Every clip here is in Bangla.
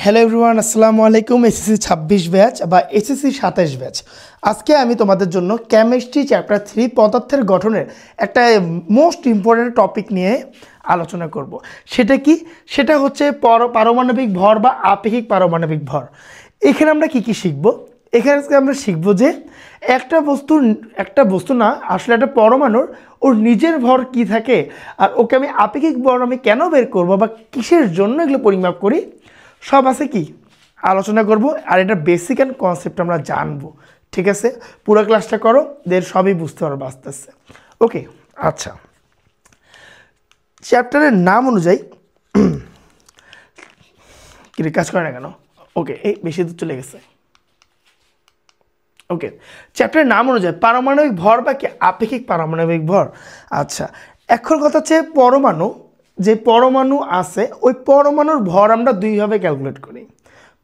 হ্যালো এভরিওয়ান, আসসালামু আলাইকুম। এসএসসি 26 ব্যাচ বা এসএসসি 27 ব্যাচ। আজকে আমি তোমাদের জন্য কেমিস্ট্রি চ্যাপ্টার 3 পদার্থের গঠনের একটা মোস্ট ইম্পর্ট্যান্ট টপিক নিয়ে আলোচনা করব। সেটা কি? সেটা হচ্ছে পারমাণবিক ভর বা আপেক্ষিক পারমাণবিক ভর। এখানে আমরা কি কি শিখব? এখানে আমরা শিখব যে একটা বস্তু না, আসলে একটা পরমাণুর ওর নিজের ভর কি থাকে, আর ওকে আমি আপেক্ষিক ভর আমি কেন বের করব বা কিসের জন্য এগুলো পরিমাপ করি, সব আছে কি আলোচনা করব। আর এটা বেসিক অ্যান্ড কনসেপ্ট আমরা জানবো। ঠিক আছে, পুরো ক্লাসটা করো, দের সবই বুঝতে পারবো আস্তে আস্তে। ওকে, আচ্ছা, চ্যাপ্টারের নাম অনুযায়ী কি কাজ করে না কেন? ওকে, এই বেশি দূর চলে গেছে। ওকে, চ্যাপ্টারের নাম অনুযায়ী পারমাণবিক ভর বা কি আপেক্ষিক পারমাণবিক ভর। আচ্ছা, এখন কথা হচ্ছে যে পরমাণু আছে, ওই পরমাণুর ভর আমরা দুইভাবে ক্যালকুলেট করি।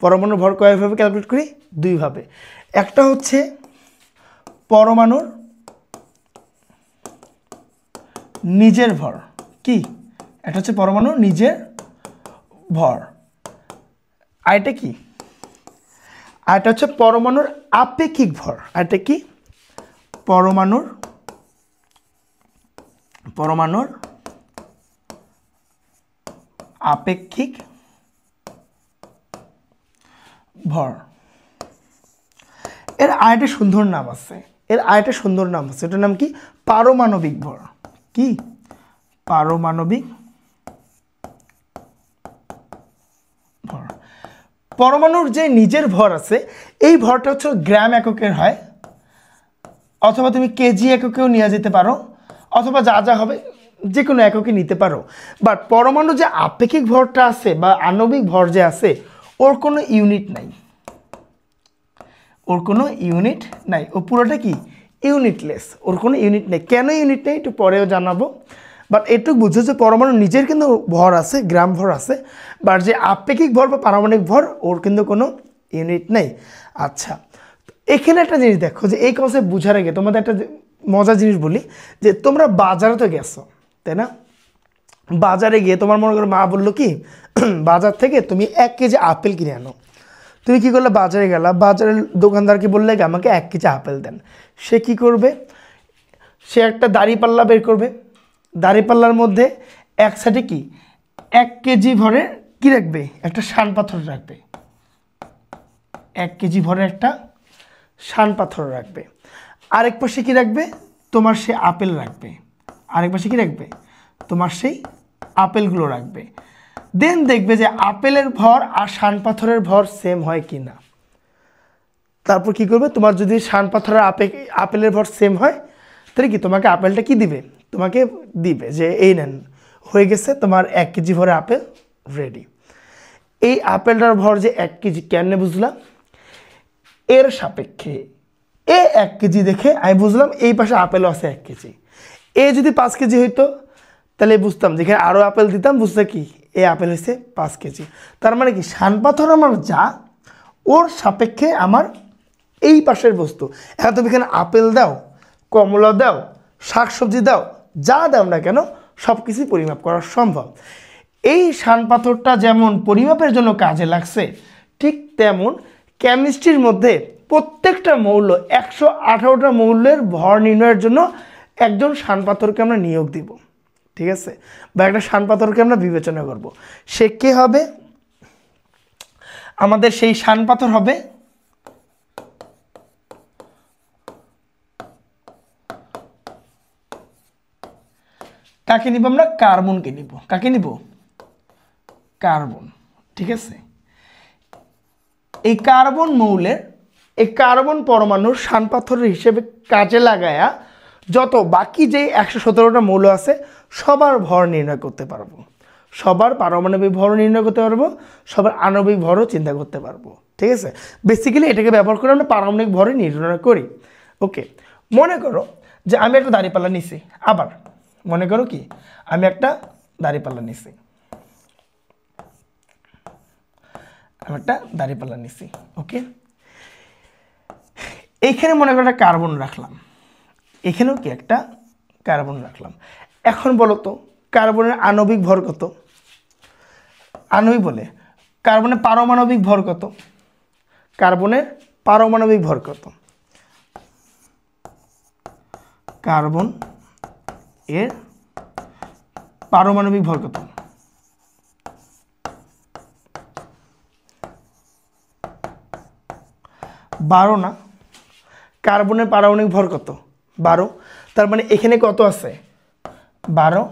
পরমাণুর ভর কয়ভাবে ক্যালকুলেট করি? দুইভাবে। একটা হচ্ছে পরমাণুর নিজের ভর। কি? একটা হচ্ছে পরমাণুর নিজের ভর, আর এটা কি? আর এটা হচ্ছে পরমাণুর আপেক্ষিক ভর। আর এটা কি? পরমাণুর আপেক্ষিক ভর। এর আরেকটা সুন্দর নাম আছে, এটার নাম কি? পারমাণবিক ভর। কি? পারমাণবিক ভর। পরমাণুর যে নিজের ভর আছে, এই ভরটা হচ্ছে গ্রাম এককের হয়, অথবা তুমি কেজি এককেও নিয়ে যেতে পারো, অথবা যা যা হবে যে কোনো এককে নিতে পারো। বাট পরমাণু যে আপেক্ষিক ভরটা আছে বা আণবিক ভর যে আছে, ওর কোনো ইউনিট নাই। ও পুরোটা কি? ইউনিটলেস। ওর কোনো ইউনিট নেই। কেন ইউনিট নেই একটু পরেও জানাবো। বাট এটুকু বুঝছো যে পরমাণু নিজের কিন্তু ভর আছে, গ্রাম ভর আছে, বাট যে আপেক্ষিক ভর বা পারমাণবিক ভর, ওর কিন্তু কোনো ইউনিট নেই। আচ্ছা, এখানে একটা জিনিস দেখো, যে এই কনসেপ্ট বুঝার আগে তোমাদের একটা মজার জিনিস বলি, যে তোমরা বাজারে তো গেছো, তাই না? বাজারে গিয়ে তোমার মনে করো মা বললো কি, বাজার থেকে তুমি 1 কেজি আপেল কিনে আনো। তুমি কি করলে? বাজারে গেলা, বাজারের দোকানদারকে বললে আমাকে 1 কেজি আপেল দেন। সে কি করবে? সে একটা দাঁড়িপাল্লা বের করবে। দাঁড়িপাল্লার মধ্যে এক সাইডে কি 1 কেজি ভরে কি রাখবে? একটা শান পাথর রাখবে। 1 কেজি ভরে একটা শান পাথর রাখবে। আরেক পাশে কি রাখবে? তোমার সে আপেল রাখবে। আরেক পাশে কি রাখবে? তোমার সেই আপেলগুলো রাখবে। দেন দেখবে যে আপেলের ভর আর শান পাথরের ভর সেম হয় কি না। তারপর কি করবে? তোমার যদি শান পাথরের আপেলের ভর সেম হয়, তাহলে কি তোমাকে আপেলটা কি দিবে? তোমাকে দিবে যে এই নেন, হয়ে গেছে তোমার 1 কেজি ভরে আপেল রেডি। এই আপেলটার ভর যে 1 কেজি, কেমনে বুঝলাম? এর সাপেক্ষে 1 কেজি দেখে আমি বুঝলাম এই পাশে আপেলও আছে 1 কেজি। যদি 5 কেজি হইতো, তাহলে বুঝতাম, যেখানে আরও আপেল দিতাম, বুঝতে কি আপেল হচ্ছে 5 কেজি। তার মানে কি শান পাথর আমার যা, ওর সাপেক্ষে আমার এই পাশের বস্তু। এখন তুমি এখানে আপেল দাও, কমলা দাও, শাকসবজি দাও, যা দাও না কেন, সব কিছুই পরিমাপ করা সম্ভব। এই শান পাথরটা যেমন পরিমাপের জন্য কাজে লাগছে, ঠিক তেমন কেমিস্ট্রির মধ্যে প্রত্যেকটা মৌল 118টা মৌলের ভর নির্ণয়ের জন্য একজন শান পাথরকে আমরা নিয়োগ দিব। ঠিক আছে, বা একটা শান পাথরকে আমরা বিবেচনা করব। সে কে হবে? আমাদের সেই শান পাথর হবে কাকে নিব? আমরা কার্বনকে নিব। কাকে নিব? কার্বন। ঠিক আছে, এই কার্বন পরমাণুর শান পাথরের হিসেবে কাজে লাগায়া যত বাকি যে 117টা মৌল আছে, সবার ভর নির্ণয় করতে পারবো, সবার পারমাণবিক ভর নির্ণয় করতে পারবো, সবার আণবিক ভরও চিন্তা করতে পারবো। ঠিক আছে, বেসিক্যালি এটাকে ব্যবহার করে আমরা পারমাণবিক ভরই নির্ণয় করি। ওকে, মনে করো যে আমি একটা দাঁড়িপাল্লা নিছি। আবার মনে করো কি, আমি একটা দাঁড়িপাল্লা নিছি। ওকে, এইখানে মনে করো একটা কার্বন রাখলাম, এখানেও কি একটা কার্বন রাখলাম। এখন বলো তো কার্বনের আণবিক ভর কত? আণবিক বলে কার্বনের পারমাণবিক ভর কত? কার্বনের পারমাণবিক ভর কত? কার্বন এর পারমাণবিক ভর কত? 12 না? কার্বনের পারমাণবিক ভর কত? 12। তার মানে এখানে কত আছে? 12।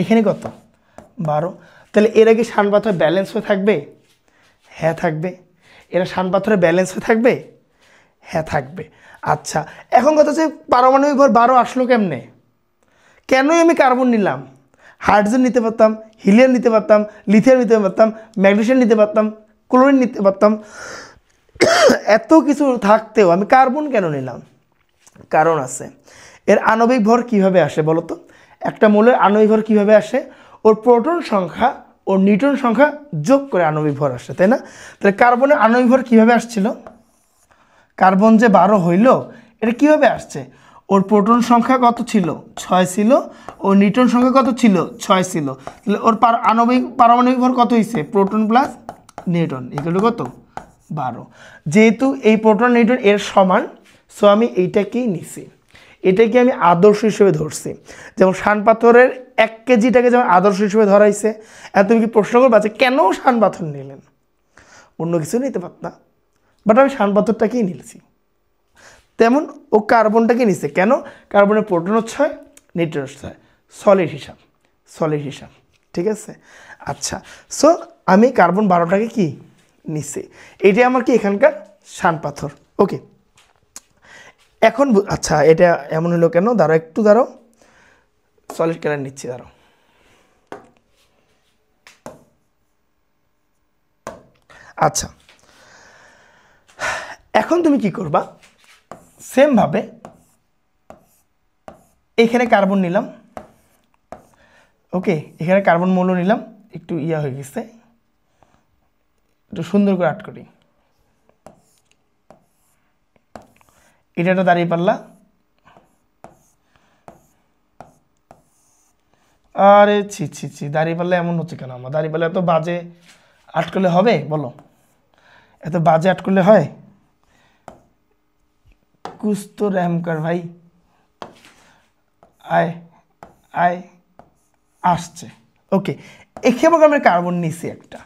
এখানে কত? 12। তাহলে এরা কি শান পাথর ব্যালেন্স হয়ে থাকবে? হ্যাঁ থাকবে। এরা শান পাথরে ব্যালেন্স হয়ে থাকবে? হ্যাঁ থাকবে। আচ্ছা, এখন কথা হচ্ছে পারমাণবিক ভর 12 আসলো কেমনে? কেনই আমি কার্বন নিলাম? হাইড্রোজেন নিতে পারতাম, হিলিয়াম নিতে পারতাম, লিথিয়াম নিতে পারতাম, ম্যাগনেসিয়াম নিতে পারতাম, ক্লোরিন নিতে পারতাম। এত কিছু থাকতেও আমি কার্বন কেন নিলাম? কারণ আছে। এর আণবিক ভর কিভাবে আসে বলো তো? একটা মৌলের আণবিক ভর কিভাবে আসে? ওর প্রোটন সংখ্যা ও নিউট্রন সংখ্যা যোগ করে আণবিক ভর আসে, তাই না? তাহলে কার্বনের আণবিক ভর কীভাবে আসছিল? কার্বন যে 12 হইল, এটা কীভাবে আসছে? ওর প্রোটন সংখ্যা কত ছিল? 6 ছিল। ও নিউট্রন সংখ্যা কত ছিল? 6 ছিল। তাহলে ওর পারমাণবিক ভর কত হয়েছে? প্রোটন প্লাস নিউট্রন এগুলো কত? 12। যেহেতু এই প্রোটন নিউট্রন এর সমান, সো আমি এইটাকেই নিছি। এটাকে আমি আদর্শ হিসেবে ধরছি। যেমন শান পাথরের 1 কেজিটাকে যেমন আদর্শ হিসেবে ধরা হয়েছে। তুমি কি প্রশ্ন করবা যে কেন শান পাথর নিলেন? অন্য কিছু নিতে পারতাম, বাট আমি শান পাথরটাকেই নিয়েছি। তেমন ও কার্বনটাকে নিছে কেন? কার্বনের প্রোটন 6, নিউট্রন 6, সলিড হিসাব, সলিড হিসাব। ঠিক আছে? আচ্ছা, সো আমি কার্বন 12টাকে কি নিছি। এটাই আমার কি এখানকার শান পাথর। ওকে, এখন আচ্ছা এটা এমন হলো কেন? দাঁড়াও একটু দাঁড়াও, সলিড কালার নিচ্ছি, দাঁড়াও। আচ্ছা, এখন তুমি কি করবা? সেমভাবে এখানে কার্বন নিলাম। ওকে, এখানে কার্বন মৌল নিলাম, একটু ইয়া হয়ে গেছে, একটু সুন্দর করে আট করি। এটা একটা দাঁড়িয়ে পাল্লা। আরে ছি ছি ছি, দাঁড়িয়ে পাল্লা এমন হচ্ছে কেন? আমার দাঁড়িয়ে পাল্লা এত বাজে আট করলে হবে বলো? এত বাজে আট করলে হয়? কুছ তো রহম কর ভাই। আয় আয়, আসছে। ওকে, এখানে আমরা কার্বন নিছি একটা,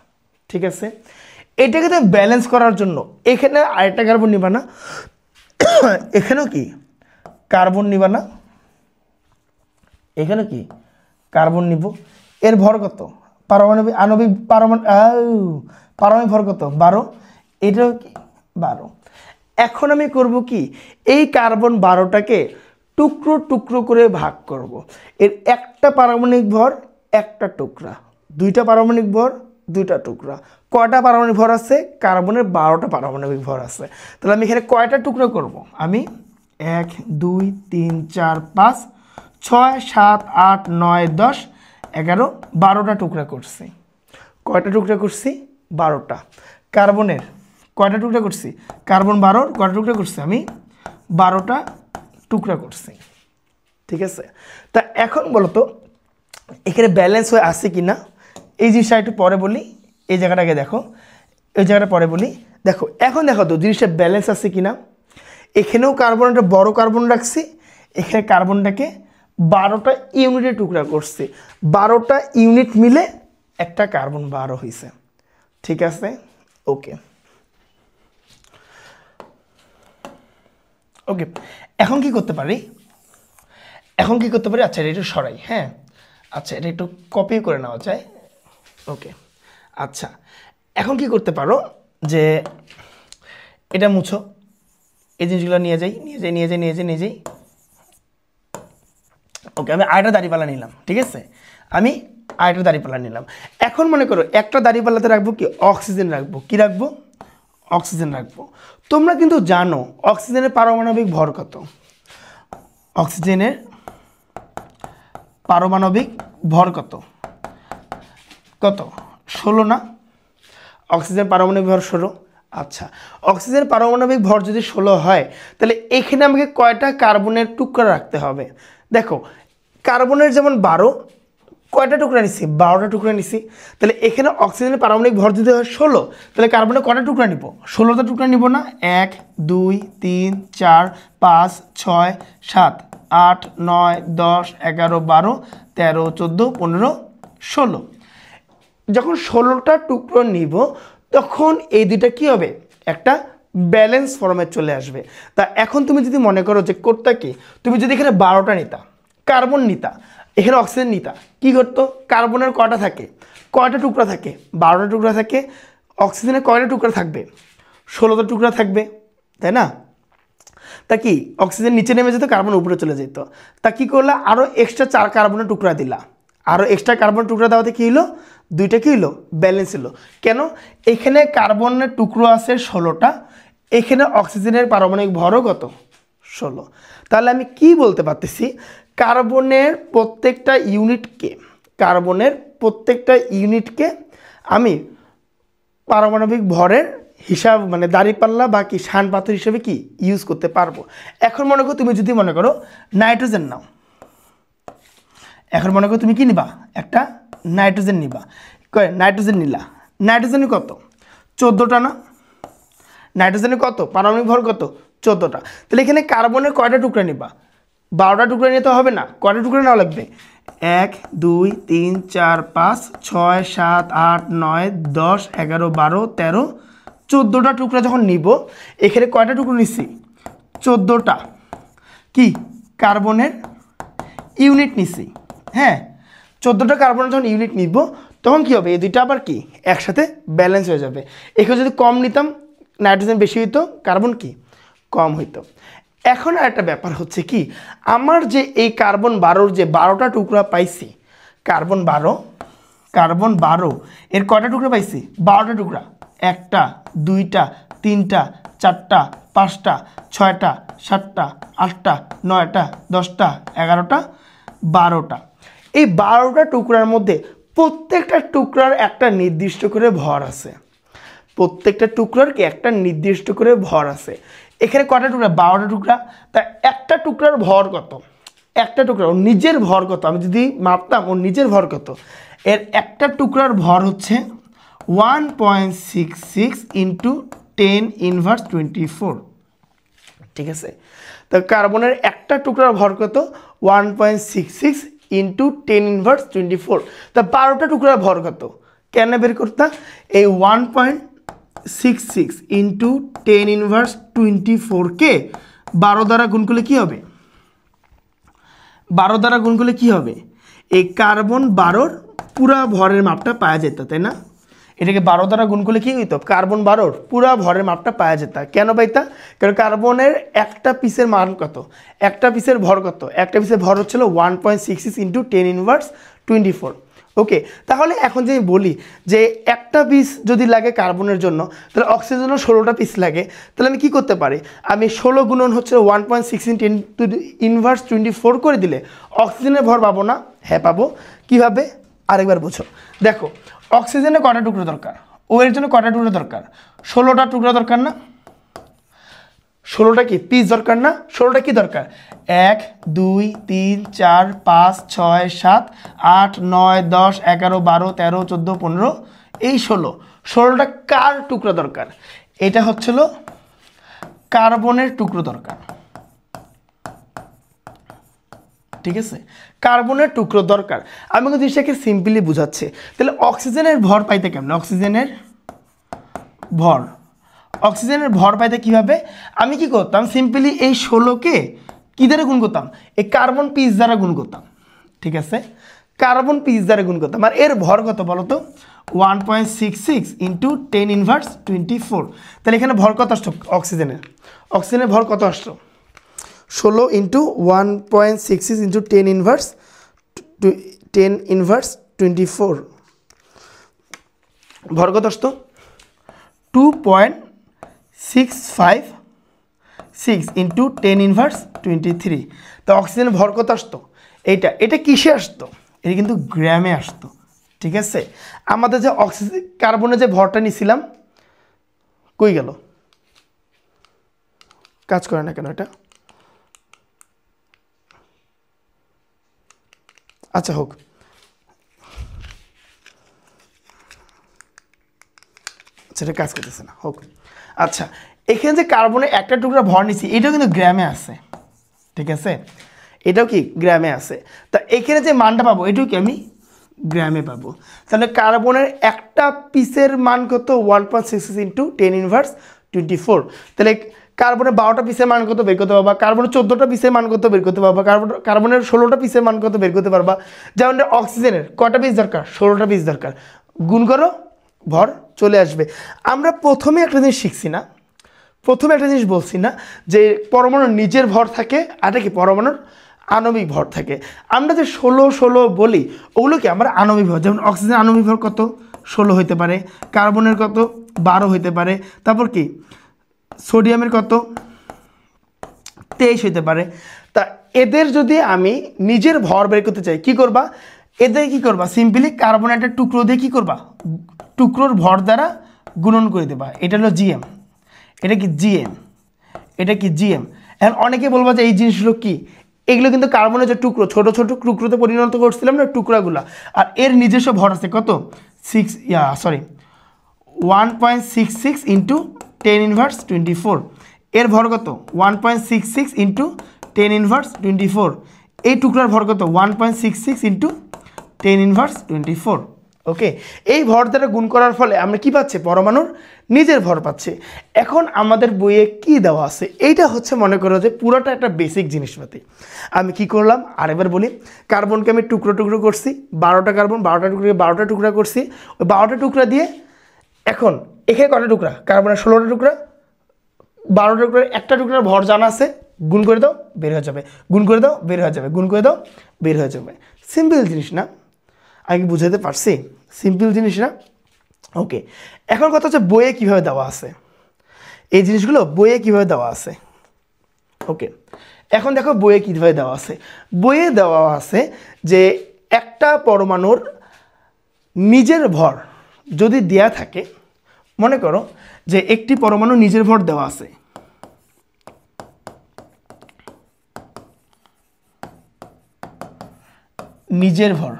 ঠিক আছে? এটাকে তো ব্যালেন্স করার জন্য এখানে আরেকটা কার্বন নিবা না? এখানেও কি কার্বন নিবা না? এখানে কি কার্বন নিব। এর ভর কত? পারমাণবিক ভর কত? 12। এটাও কি 12। এখন আমি করব কি? এই কার্বন 12টাকে টুকরো টুকরো করে ভাগ করব। এর একটা পারমাণবিক ভর একটা টুকরা, দুইটা পারমাণবিক ভর দুইটা টুকরা। কয়টা পারমাণবিক ভর আছে? কার্বনের 12টা পারমাণবিক ভর আছে। তাহলে আমি এখানে কয়টা টুকরো করব? আমি 1 2 3 4 5 6 7 8 9 10 11 12টা টুকরা করছি। কয়টা টুকরা করছি? 12টা। কার্বনের কয়টা টুকরা করছি? কার্বন 12 কয়টা টুকরা করছি? আমি 12টা টুকরা করছি। ঠিক আছে? তা এখন বলো তো এখানে ব্যালেন্স হয়ে আছে কি না? এই জিনিসটা একটু পরে বলি, এই জায়গাটাকে দেখো, এই জায়গাটা পরে বলি। দেখো এখন দেখো তো জিনিসটা ব্যালেন্স আছে কি না। এখানেও কার্বন একটা বড় কার্বন রাখছি, এখানে কার্বনটাকে 12টা ইউনিটে টুকরা করছি। 12টা ইউনিট মিলে একটা কার্বন 12 হয়েছে। ঠিক আছে? ওকে ওকে, এখন কি করতে পারি? এখন কি করতে পারি? আচ্ছা এটা একটু সরাই। হ্যাঁ, আচ্ছা এটা একটু কপি করে নেওয়া যায়। ওকে, আচ্ছা এখন কি করতে পারো যে এটা মুছো, এই জিনিসগুলো নিয়ে যাই নিয়ে যাই নিয়ে যাই নিয়ে যাই নিয়ে যাই। ওকে, আমি আরেকটা দাড়িপাল্লা নিলাম। ঠিক আছে, আমি আরেকটা দাড়িপাল্লা নিলাম। এখন মনে করো একটা দাড়িপাল্লাতে রাখবো কি? অক্সিজেন রাখবো। কি রাখবো? অক্সিজেন রাখবো। তোমরা কিন্তু জানো অক্সিজেনের পারমাণবিক ভর কত? অক্সিজেনের পারমাণবিক ভর কত? কত? 16 না? অক্সিজেন পারমাণবিক ভর 16। আচ্ছা, অক্সিজেন পারমাণবিক ভর যদি 16 হয়, তাহলে এখানে আমাকে কয়টা কার্বনের টুকরা রাখতে হবে? দেখো কার্বনের যেমন 12, কয়টা টুকরা নিছি 12টা টুকরা নিছি তাহলে এখানে অক্সিজেনের পারমাণবিক ভর যদি হয় 16 তাহলে কার্বনে কয়টা টুকরা নিব 16টা টুকরা নিব না 1 2 3 4 5 6 7 8 9 10 11 12 13 14 15 16 যখন 16টা টুকরো নিব তখন এই দুইটা কি হবে একটা ব্যালেন্স ফর্মে চলে আসবে তা এখন তুমি যদি মনে করো যে করতে কি তুমি যদি এখানে 12টা নিতা কার্বন নিতা এখানে অক্সিজেন নিতা কি করতো কার্বনের কয়টা থাকে কয়টা টুকরা থাকে 12টা টুকরা থাকে অক্সিজেনের কয়টা টুকরা থাকবে 16টা টুকরা থাকবে তাই না তা কি অক্সিজেন নিচে নেমে যেত কার্বন উপরে চলে যেত তা কি করলা আরও এক্সট্রা 4 কার্বনের টুকরা দিলা আরও এক্সট্রা কার্বন টুকরা দেওয়াতে কী হলো দুইটা কী হলো ব্যালেন্স হলো কেন এখানে কার্বনের টুকরো আছে 16টা এখানে অক্সিজেনের পারমাণবিক ভরও কত 16 তাহলে আমি কি বলতে পারতেছি কার্বনের প্রত্যেকটা ইউনিটকে আমি পারমাণবিক ভরের হিসাব মানে দাঁড়িপাল্লা বা কি শান পাথর হিসেবে কি ইউজ করতে পারবো এখন মনে করো তুমি যদি মনে করো নাইট্রোজেন নাও এখন মনে করো তুমি কি নিবা একটা নাইট্রোজেন নিবা নাইট্রোজেন নিলা নাইট্রোজেনের কত 14টা না নাইট্রোজেনের কত পারমাণবিক ভর কত 14টা তাহলে এখানে কার্বনের কয়টা টুকরা নিবা 12টা টুকরা নিতে হবে না কয়টা টুকরা নেওয়া লাগবে 1 2 3 4 5 6 7 8 9 10 11 12 13 14টা টুকরা যখন নিব এখানে কয়টা টুকরো নিচ্ছি 14টা কি কার্বনের ইউনিট নিচ্ছি হ্যাঁ 14টা কার্বনের যখন ইউনিট নিব তখন কি হবে এই দুইটা আবার কি একসাথে ব্যালেন্স হয়ে যাবে এখানে যদি কম নিতাম নাইট্রোজেন বেশি হইতো কার্বন কি কম হইতো এখন একটা ব্যাপার হচ্ছে কি আমার যে এই কার্বন 12 যে 12টা টুকরা পাইছি কার্বন 12 এর কয়টা টুকরা পাইছি 12টা টুকরা একটা দুইটা তিনটা চারটা পাঁচটা ছয়টা সাতটা আটটা নয়টা 10টা 11টা 12টা এই 12টা টুকরার মধ্যে প্রত্যেকটা টুকরার একটা নির্দিষ্ট করে ভর আছে প্রত্যেকটা টুকরার কি একটা নির্দিষ্ট করে ভর আছে এখানে কয়টা টুকরা 12টা টুকরা তা একটা টুকরার ভর কত একটা টুকরা ওর নিজের ভর কত আমি যদি মাপতাম ওর নিজের ভর কত এর একটা টুকরার ভর হচ্ছে 1.66 ইন্টু 10⁻²4 ঠিক আছে তো কার্বনের একটা টুকরার ভর কত 1.66 ইন্টু 10⁻²4 তা 12টা টুকরার ভর কত কেন বের করতাম এই 1.66 ইন্টু 10⁻²4 কে 12 দ্বারা গুণ করলে কি হবে 12 দ্বারা গুণ করলে কি হবে এই কার্বন 12 পুরা ভরের মাপটা পাওয়া যেত তাই না এটাকে 12 দ্বারা গুণ করলে কি হইতো কার্বন 12 পুরা ভরের মাপটা পাওয়া যেত কেন পাইতা কারণ কার্বনের একটা পিসের মান কত একটা পিসের ভর কত একটা পিসের ভর হচ্ছিল 1.66 ইন্টু 10⁻²4 ওকে তাহলে এখন যদি বলি যে একটা পিস যদি লাগে কার্বনের জন্য তাহলে অক্সিজেনের 16টা পিস লাগে তাহলে আমি কি করতে পারি আমি 16 গুণন হচ্ছে 1.6 10⁻²4 করে দিলে অক্সিজেনের ভর পাবো না হ্যাঁ পাবো কীভাবে আরেকবার বুঝো দেখো অক্সিজেনের কয়টা টুকরো দরকার ও এর জন্য কয়টা টুকরো দরকার 16টা টুকরো দরকার না 16টা কি পিস দরকার না 16টা কি দরকার 1 2 3 4 5 6 7 8 9 10 11 12 13 14 15 এই 16টা কার টুকরো দরকার এটা হচ্ছিল কার্বনের টুকরো দরকার ঠিক আছে কার্বনের টুকরো দরকার আমি কিন্তু জিনিসটাকে সিম্পলি বুঝাচ্ছি তাহলে অক্সিজেনের ভর পাইতে কেমন অক্সিজেনের ভর পাইতে কীভাবে আমি কি করতাম সিম্পলি এই 16কে কী দ্বারা গুণ করতাম এই কার্বন পিস দ্বারা গুণ করতাম ঠিক আছে কার্বন পিস দ্বারা গুণ করতাম আর এর ভর কত বলো তো 1.66 ইন্টু 10⁻²4 তাহলে এখানে ভর কত আসতো অক্সিজেনের ভর কত আসতো 16 ইন্টু 1.66 ইন্টু 10⁻²4 ভর কত আসতো 2.656 ইন্টু 10⁻23 তো অক্সিজেনের ভর কত আসতো এটা কিসে আসতো এটা কিন্তু গ্রামে আসতো ঠিক আছে আমাদের যে অক্সিজেন কার্বনের যে ভরটা নিছিলাম কই গেল কাজ করে না কেন এটা আচ্ছা হোক আচ্ছা এটা কাজ করতেছে না, হোক। আচ্ছা এখানে যে কার্বনের একটা টুকরা ভর নিছি এটাও কিন্তু গ্রামে আছে, ঠিক আছে, এটাও কি গ্রামে আছে। তা এখানে যে মানটা পাবো এটাও কি আমি গ্রামে পাবো। তাহলে কার্বনের একটা পিসের মান কত 1.66 ইন্টু 10^24। তাহলে কার্বনের 12টা পিসের মান কত বের করতে পারবা, কার্বনের 14টা পিসের মান কত বের করতে পারবা, কার্বনের 16টা পিসের মান কত বের করতে পারবা। যেমন অক্সিজেনের কটা পিস দরকার, 16টা পিস দরকার, গুণ করো ভর চলে আসবে। আমরা প্রথমে একটা জিনিস শিখছি না, প্রথমে একটা জিনিস বলছি না যে পরমাণুর নিজের ভর থাকে আর কি পরমাণুর আণবিক ভর থাকে। আমরা যে 16 বলি ওগুলো কি আমরা আণবিক ভর, যেমন অক্সিজেন আণবিক ভর কত 16 হইতে পারে, কার্বনের কত 12 হইতে পারে, তারপর কি সোডিয়ামের কত 23 হইতে পারে। তা এদের যদি আমি নিজের ভর বের করতে চাই কি করবা, এদের কি করবা সিম্পলি কার্বন একটা টুকরো দিয়ে কি করবা টুকরোর ভর দ্বারা গুণন করে দেবা। এটা হলো জিএম, এটা কি জিএম, এটা কি জিএম। এখন অনেকে বলবা যে এই জিনিসগুলো কি, এগুলো কিন্তু কার্বনের যে টুকরো ছোট ছোট টুকরোতে পরিণত করছিলাম না টুকরাগুলা, আর এর নিজস্ব ভর আছে কত 1.66 ইন্টু 10^24। এর ভর কত 1.66 ইন্টু 10^24। এই টুকরার ভর কত 1.66 ইন্টু 10^24। ওকে, এই ভর দ্বারা গুণ করার ফলে আমরা কি পাচ্ছি পরমাণুর নিজের ভর পাচ্ছি। এখন আমাদের বইয়ে কি দেওয়া আছে এইটা হচ্ছে মনে করো যে পুরোটা একটা বেসিক জিনিসপাতি। আমি কি করলাম আরেকবার বলি, কার্বনকে আমি টুকরো টুকরো করছি, 12টা কার্বন 12টা টুকরা করছি, ওই 12টা টুকরা দিয়ে এখন এখানে কটা টুকরা কার্বনের 16টা টুকরা, 12টা টুকরার একটা টুকরার ভর জানা আছে, গুণ করে দাও বের হয়ে যাবে, গুণ করে দাও বের হয়ে যাবে, গুণ করে দাও বের হয়ে যাবে। সিম্পল জিনিস না, আমি বুঝাতে পারছি, সিম্পল জিনিস না। ওকে, এখন কথা হচ্ছে বইয়ে কীভাবে দেওয়া আছে এই জিনিসগুলো, বইয়ে কীভাবে দেওয়া আছে। ওকে, এখন দেখো বইয়ে কীভাবে দেওয়া আছে। বইয়ে দেওয়া আছে যে একটা পরমাণুর নিজের ভর যদি দেয়া থাকে, মনে করো যে একটি পরমাণু নিজের ভর দেওয়া আছে, নিজের ভর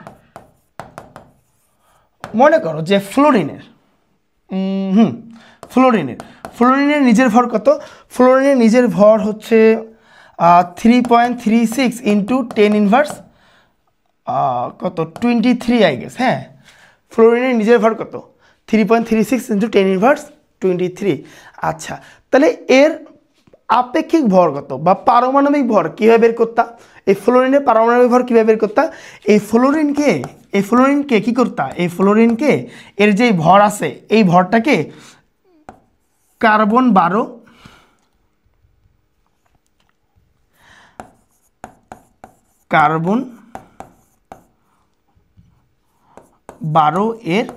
মনে করো যে ফ্লোরিনের ফ্লোরিনের নিজের ভর কত, ফ্লোরিনের নিজের ভর হচ্ছে 3.36 ইন্টু 10^23 কত 23 আই গেস। হ্যাঁ, ফ্লোরিনের নিজের ভর কত 3.36 ইন্টু 10^23। আচ্ছা, তাহলে এর আপেক্ষিক ভর কত বা পারমাণবিক ভর কীভাবে বের করতা, এই ফ্লোরিনের পারমাণবিক ভর কীভাবে বের করতা, এই ফ্লোরিনকে কী করতা, এই ফ্লোরিনকে এর যে ভর আছে এই ভরটাকে কার্বন 12 এর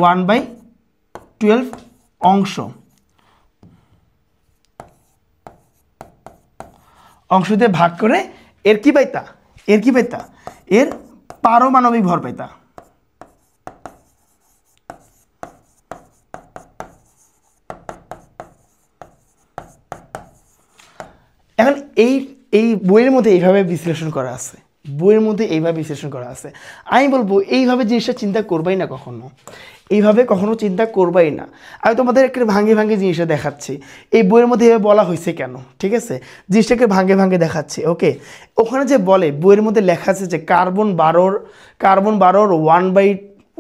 1/12 অংশ দিয়ে ভাগ করে এর কি পাইতা, এর পারমাণবিক ভর পাইতা। এখন এই বইয়ের মধ্যে এইভাবে বিশ্লেষণ করা আছে, আমি বলবো এইভাবে জিনিসটা চিন্তা করবাই না কখনো, এইভাবে কখনো চিন্তা করবাই না। আমি তোমাদের একটা ভাঙে জিনিসটা দেখাচ্ছি, এই বইয়ের মধ্যে এভাবে বলা হয়েছে কেন, ঠিক আছে, জিনিসটাকে ভাঙে দেখাচ্ছি। ওকে, ওখানে যে বলে বইয়ের মধ্যে লেখা আছে যে কার্বন 12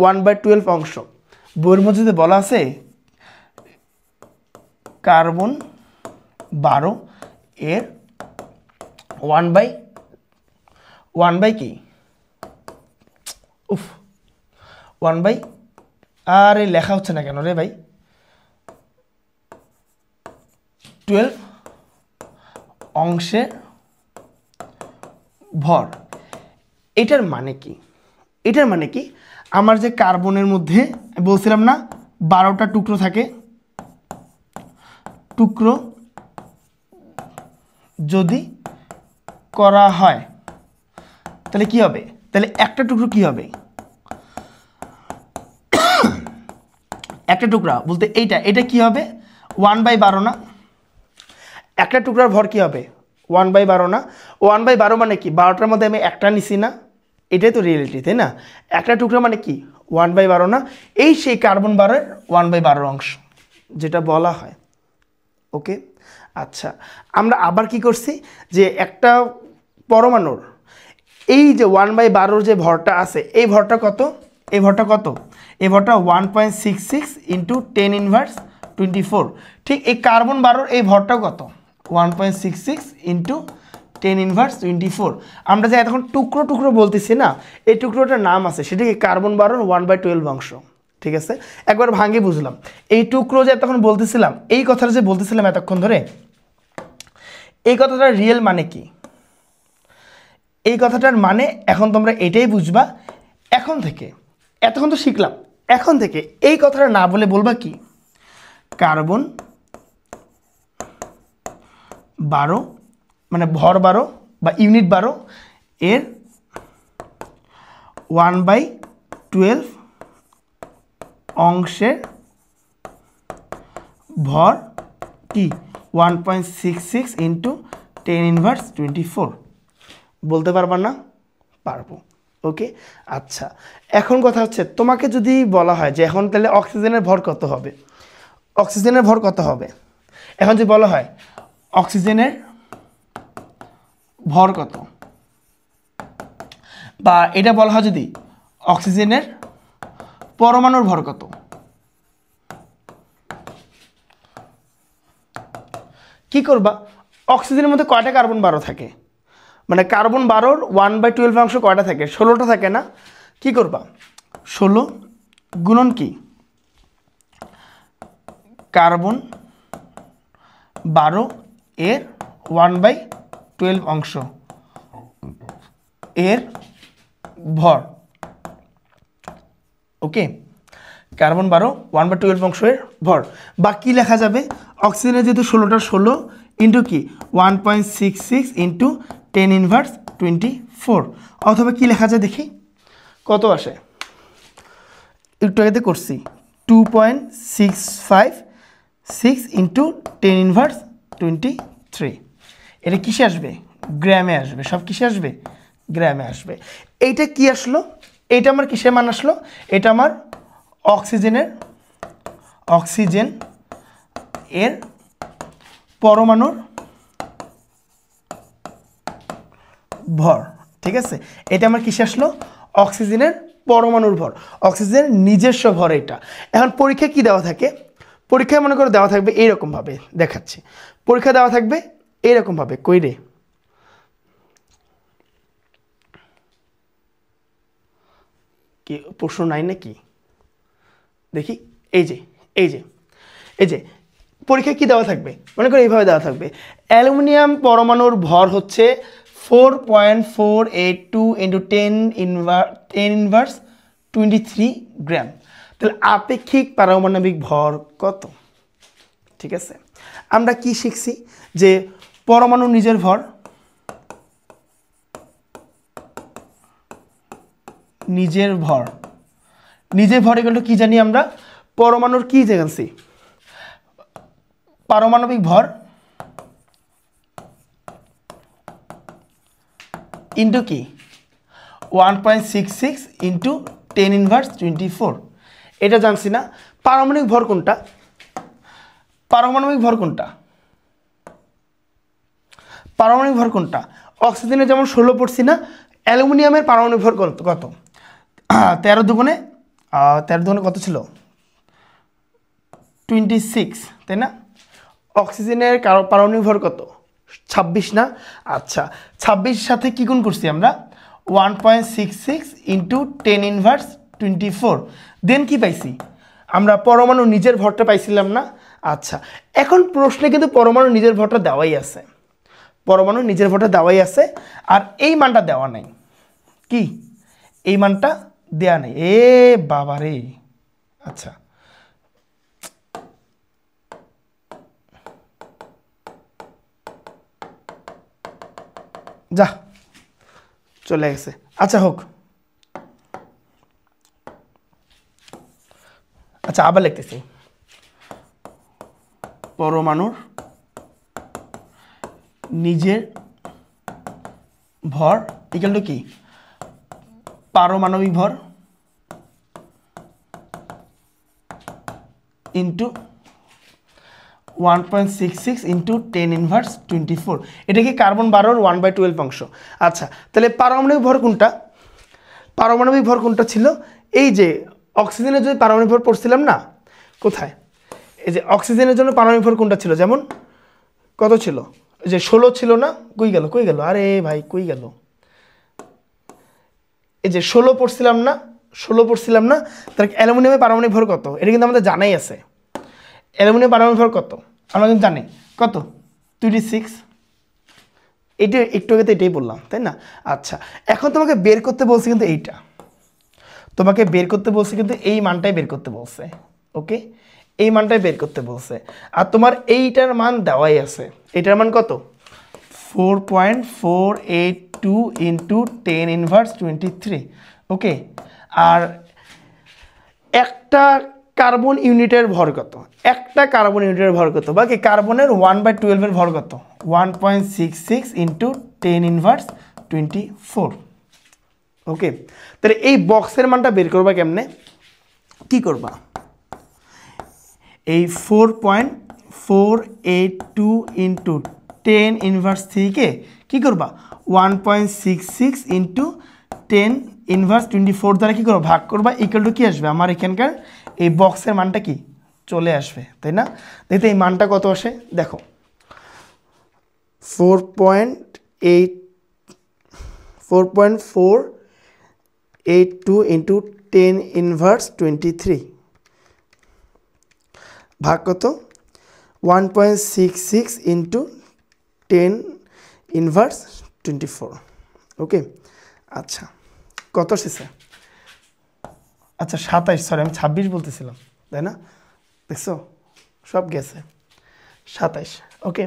1/12 অংশ, বইয়ের মধ্যে যে বলা আছে কার্বন 12 এর 1/1 কি 1/, আরে লেখা হচ্ছে না কেন রে ভাই, 12 অংশে ভর। এটার মানে কি, আমার যে কার্বনের মধ্যে বলছিলাম না 12টা টুকরো থাকে, টুকরো যদি করা হয় তাহলে কি হবে, তাহলে একটা টুকরো কি হবে, একটা টুকরা বলতে এটা কি হবে 1/12 না, একটা টুকরার ভর কি হবে 1/12 না, 1/12 মানে কি 12টার মধ্যে আমি একটা নিছি না, এটাই তো রিয়েলিটি তাই না, একটা টুকরা মানে কি 1/12 না, এই সেই কার্বন 12 1/12 অংশ যেটা বলা হয়। ওকে, আচ্ছা আমরা আবার কি করছি যে একটা পরমাণুর এই যে 1/12 যে ভরটা আছে এই ভরটা কত, এই ভরটা কত, এই ভরটা 1.66 ইন্টু 10^24। ঠিক এই কার্বন 12 এই ভরটাও কত, 1.66 ইন্টু 10^24। আমরা যে এতক্ষণ টুকরো টুকরো বলতেছি না, এই টুকরোটার নাম আছে, সেটা কি কার্বন 12 1/12 অংশ। ঠিক আছে, একবার ভাঙে বুঝলাম। এই টুকরো যে এতক্ষণ বলতেছিলাম, এই কথাটা যে বলতেছিলাম এতক্ষণ ধরে, এই কথাটার রিয়েল মানে কি, এই কথাটার মানে এখন তোমরা এটাই বুঝবা এখন থেকে। এতক্ষণ তো শিখলাম, এখন থেকে এই কথাটা না বলে বলবা কি, কার্বন 12 মানে ভর 12 বা ইউনিট 12 এর 1/12 অংশের ভর কি 1.66 ইন্টু 10^24। বলতে পারবা না? পারবো। ওকে, আচ্ছা এখন কথা হচ্ছে তোমাকে যদি বলা হয় যে এখন তাহলে অক্সিজেনের ভর কত হবে, অক্সিজেনের ভর কত হবে, এখন যদি বলা হয় অক্সিজেনের ভর কত, বা এটা বলা হয় যদি অক্সিজেনের পরমাণুর ভর কত, কি করবা, অক্সিজেনের মধ্যে কয়টা কার্বন 12 থাকে, মানে কার্বন 12 1/12 অংশ কয়টা থাকে, 16টা থাকে না, কি করবা 16 গুণন কি কার্বন 12 এর 1/12 অংশ এর ভর। ওকে, কার্বন 12 1/12 অংশ এর ভর, বা কি লেখা যাবে, অক্সিজেনের যেহেতু 16টা 16 ইন্টু কি 1.66 ইন্টু 10^24, অথবা কি লেখা যায় দেখি কত আসে, একটু আগে করছি 2.656 ইন্টু 10^23। এটা কিসে আসবে, গ্রামে আসবে, সব কিসে আসবে, গ্রামে আসবে। এইটা কি আসলো, এটা আমার কিসের মান আসলো, এটা আমার অক্সিজেনের, অক্সিজেন এর পরমাণুর ভর। ঠিক আছে, এটা আমার কিসে আসলো, অক্সিজেনের পরমাণুর ভর, অক্সিজেনের নিজস্ব ভর এটা। এখন পরীক্ষা কি দেওয়া থাকে, পরীক্ষায় মনে করো দেওয়া থাকবে এইরকমভাবে, দেখাচ্ছি, পরীক্ষা দেওয়া থাকবে এইরকমভাবে, কই রে কি প্রশ্ন নাই নাকি দেখি, এই যে এই যে এই যে পরীক্ষায় কি দেওয়া থাকবে, মনে করো এইভাবে দেওয়া থাকবে, অ্যালুমিনিয়াম পরমাণুর ভর হচ্ছে 4.482 ইন্টু 10^23 গ্রাম। তাহলে আপেক্ষিক পারমাণবিক ভর কত? ঠিক আছে, আমরা কি শিখছি যে পরমাণু নিজের ভর, নিজের ভর, নিজের ভর এগুলো কি জানি আমরা, পরমাণুর কি জানছি, পারমাণবিক ভর ইন্টু কি 1.66 ইন্টু 10^24, এটা জানছি না। পারমাণবিক ভর কোনটা, পারমাণবিক ভর কোনটা, পারমাণবিক ভর কোনটা, অক্সিজেনের যেমন 16 পড়ছি না, অ্যালুমিনিয়ামের পারমাণবিক ভর কত, 13 দুগুণে 13 দুগুণে কত ছিল 26, তাই না। অক্সিজেনের পারমাণবিক ভর কত 26 না, আচ্ছা 26 সাথে কি গুণ করছি আমরা 1.66 ইন্টু 10^24, দেন কি পাইছি আমরা, পরমাণু নিজের ভরটা পাইছিলাম না। আচ্ছা এখন প্রশ্নে কিন্তু পরমাণু নিজের ভরটা দেওয়াই আছে, পরমাণু নিজের ভরটা দেওয়াই আছে, আর এই মানটা দেওয়া নাই, কি এই মানটা দেওয়া নেই, এ বাবা রে। আচ্ছা যা চলে গেছে, আচ্ছা হোক, আচ্ছা আবার লিখতেছি, পরমাণুর নিজের ভর ইকুয়াল টু কি পারমাণবিক ভর ইন্টু 1.66 ইন্টু 10 ইনভার্স 24। এটা কি কার্বন 12 1/12 অংশ। আচ্ছা, তাহলে পারমাণবিক ভর কোনটা? পারমাণবিক ভর কোনটা ছিল? এই যে অক্সিজেনের যদি পারমাণবিক ভর পড়ছিলাম না, কোথায়? এই যে অক্সিজেনের জন্য পারমাণবিক ভর কোনটা ছিল? যেমন কত ছিল? এই যে 16 ছিল না? কই গেল? আরে ভাই কই গেল? এই যে 16 পড়ছিলাম না? তার অ্যালুমিনিয়ামের পারমাণবিক ভর কত? এটা কিন্তু আমাদের জানাই আছে। অ্যালুমিনিয়াম পারমাণবিক ভর কত আমরা কিন্তু জানি, কত? 26। এটা একটু আগে তো এটাই বললাম, তাই না? আচ্ছা, এখন তোমাকে বের করতে বলছি কিন্তু এইটা, তোমাকে বের করতে বলছি কিন্তু এই মানটাই বের করতে বলছে। ওকে, এই মানটাই বের করতে বলছে। আর তোমার এইটার মান দেওয়াই আছে। এটার মান কত? 4.482 ইন্টু 10 ইনভার্স 23। ওকে, আর একটা কার্বন ইউনিটের ভর কত? একটা কার্বন ইউনিটের ভর কত? বাকি কার্বনের 1/12 এর ভর কত? 1.66 ইন্টু 10 ইনভার্স 24। ওকে, তাহলে এই বক্সের মানটা বের করবা কেমনে? কি করবা? এই 4.482 ইন্টু 10 ইনভার্স 3 কে কি করবা? 1.66 ইন্টু 10 ইনভার্স 24 দ্বারা কি করবো? ভাগ করবা। ইকুয়াল টু কি আসবে? আমার এখানকার এই বক্সের মানটা কি চলে আসবে, তাই না? দেখতে এই মানটা কত আসে দেখো, 4.482 ইন্টু 10 ইনভার্স 23 ভাগ কত? 1.66 ইন্টু 10 ইনভার্স 24। ওকে, আচ্ছা কত শেষে? আচ্ছা 27, সরি আমি 26 বলতেছিলাম, তাই না? দেখছো সব গেছে, 27। ওকে,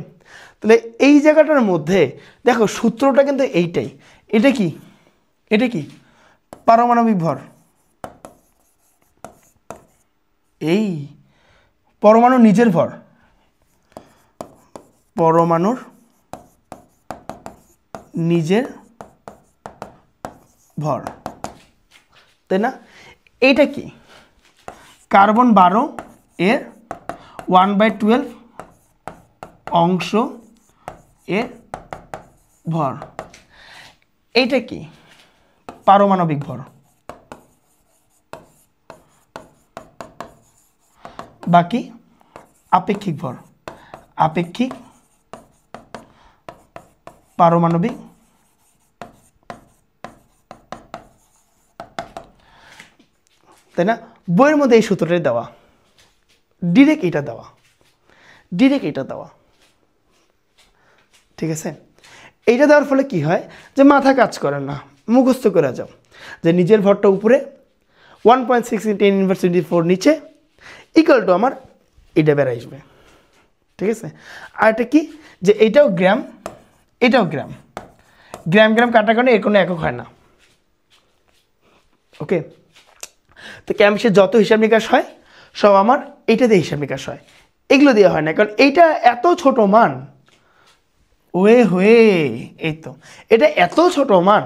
তাহলে এই জায়গাটার মধ্যে দেখো সূত্রটা কিন্তু এইটাই। এটা কি? এটা কি? পারমাণবিক ভর। এই পরমাণু নিজের ভর, পরমাণুর নিজের ভর, তাই না? এইটা কি? কার্বন 12 এর 1/12 অংশ এর ভর। এইটা কি? পারমাণবিক ভর। বাকি আপেক্ষিক ভর, আপেক্ষিক পারমাণবিক তাই না? বইয়ের মধ্যে এই সূত্রটাই দেওয়া, ডিরেক্ট এটা দেওয়া, ঠিক আছে? এইটা দেওয়ার ফলে কি হয় যে মাথা কাজ করে না, মুখস্থ করে যাও যে নিজের ভরটা উপরে, 1.6 × 10 ইনভার্স 24 নিচে, ইকুয়াল টু আমার এটা বেড়ে আসবে, ঠিক আছে? আর এটা কি? যে এইটাও গ্রাম, এটাও গ্রাম, গ্রাম কাটার কারণে এর কোনো একক হয় না। ওকে, তো ক্যাম্পসে যত হিসাব নিকাশ হয় সব আমার এইটা দিয়ে হিসাব নিকাশ হয়, এগুলো দিয়ে হয় না, কারণ এইটা এত ছোট মান। হয়ে এই তো এটা এত ছোট মান,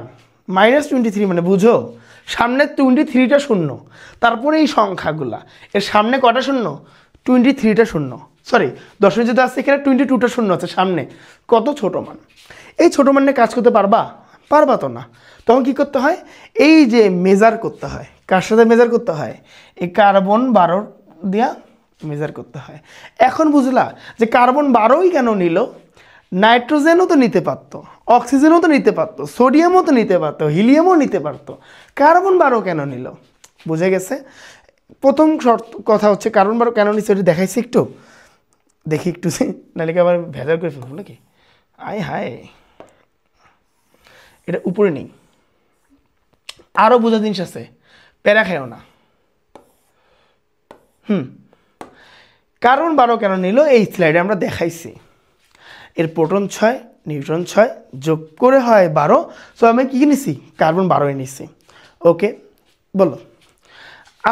-23, মানে বুঝো সামনে 23টা শূন্য, তারপরে এই সংখ্যাগুলা এর সামনে কটা শূন্য? 23টা শূন্য, সরি দশমিক যেটা আছে এখানে 22টা শূন্য আছে সামনে। কত ছোট মান! এই ছোট মান নিয়ে কাজ করতে পারবা তো না। তখন কি করতে হয়? এই যে মেজার করতে হয়, কার সাথে মেজার করতে হয়? এই কার্বন 12 দিয়া মেজার করতে হয়। এখন বুঝলা যে কার্বন 12ই কেন নিল? নাইট্রোজেনও তো নিতে পারতো, অক্সিজেনও তো নিতে পারতো, সোডিয়ামও তো নিতে পারতো, হিলিয়ামও নিতে পারতো, কার্বন 12 কেন নিল? বুঝে গেছে? প্রথম কথা হচ্ছে কার্বন 12 কেন নিচ্ছে ওটা দেখাইছি একটু, দেখি একটু, নাহলে আবার ভেজাল করে ফেলবো নাকি? আয় হায়, এটা উপরে নেই, আরও বোঝা জিনিস আছে, প্যারা খায়ও না। কার্বন 12 কেন নিল এই স্লাইডে আমরা দেখাইছি। এর প্রোটন 6, নিউট্রন 6, যোগ করে হয় 12। সো আমি কী নিছি? কার্বন 12 নিছি। ওকে, বলো,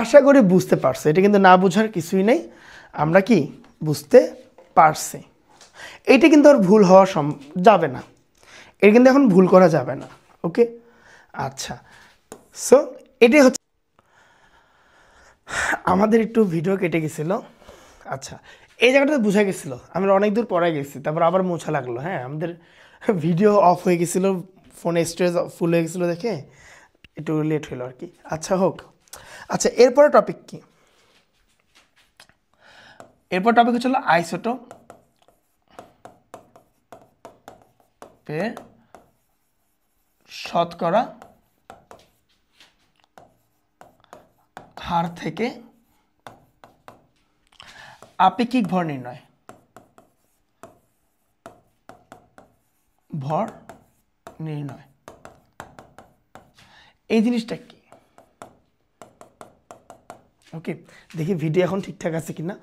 আশা করি বুঝতে পারছো। এটা কিন্তু না বোঝার কিছুই নেই, আমরা কি বুঝতে পারছি। এইটা কিন্তু আর ভুল হওয়া যাবে না, এটা কিন্তু এখন ভুল করা যাবে না। ওকে, আচ্ছা, সো এটাই হচ্ছে আমাদের একটু ভিডিও কেটে গেছিলো, আচ্ছা, এই জায়গাটা বুঝা গেছিলো, আমরা অনেক দূর পরে গেছি, তারপর আবার মোছা লাগলো। হ্যাঁ, আমাদের ভিডিও অফ হয়ে গেছিলো, ফোনে স্টোরেজ ফুল হয়ে গেছিলো দেখে একটু লেট হইলো আর কি। আচ্ছা হোক। আচ্ছা, এরপরে টপিক কি? এরপর টপিক হচ্ছিল আইসোটোপে শতকরা হার থেকে আপেক্ষিক ভর নির্ণয়। ভর নির্ণয় এই জিনিসটা কি? ওকে, দেখি ভিডিও এখন ঠিকঠাক আছে কিনা।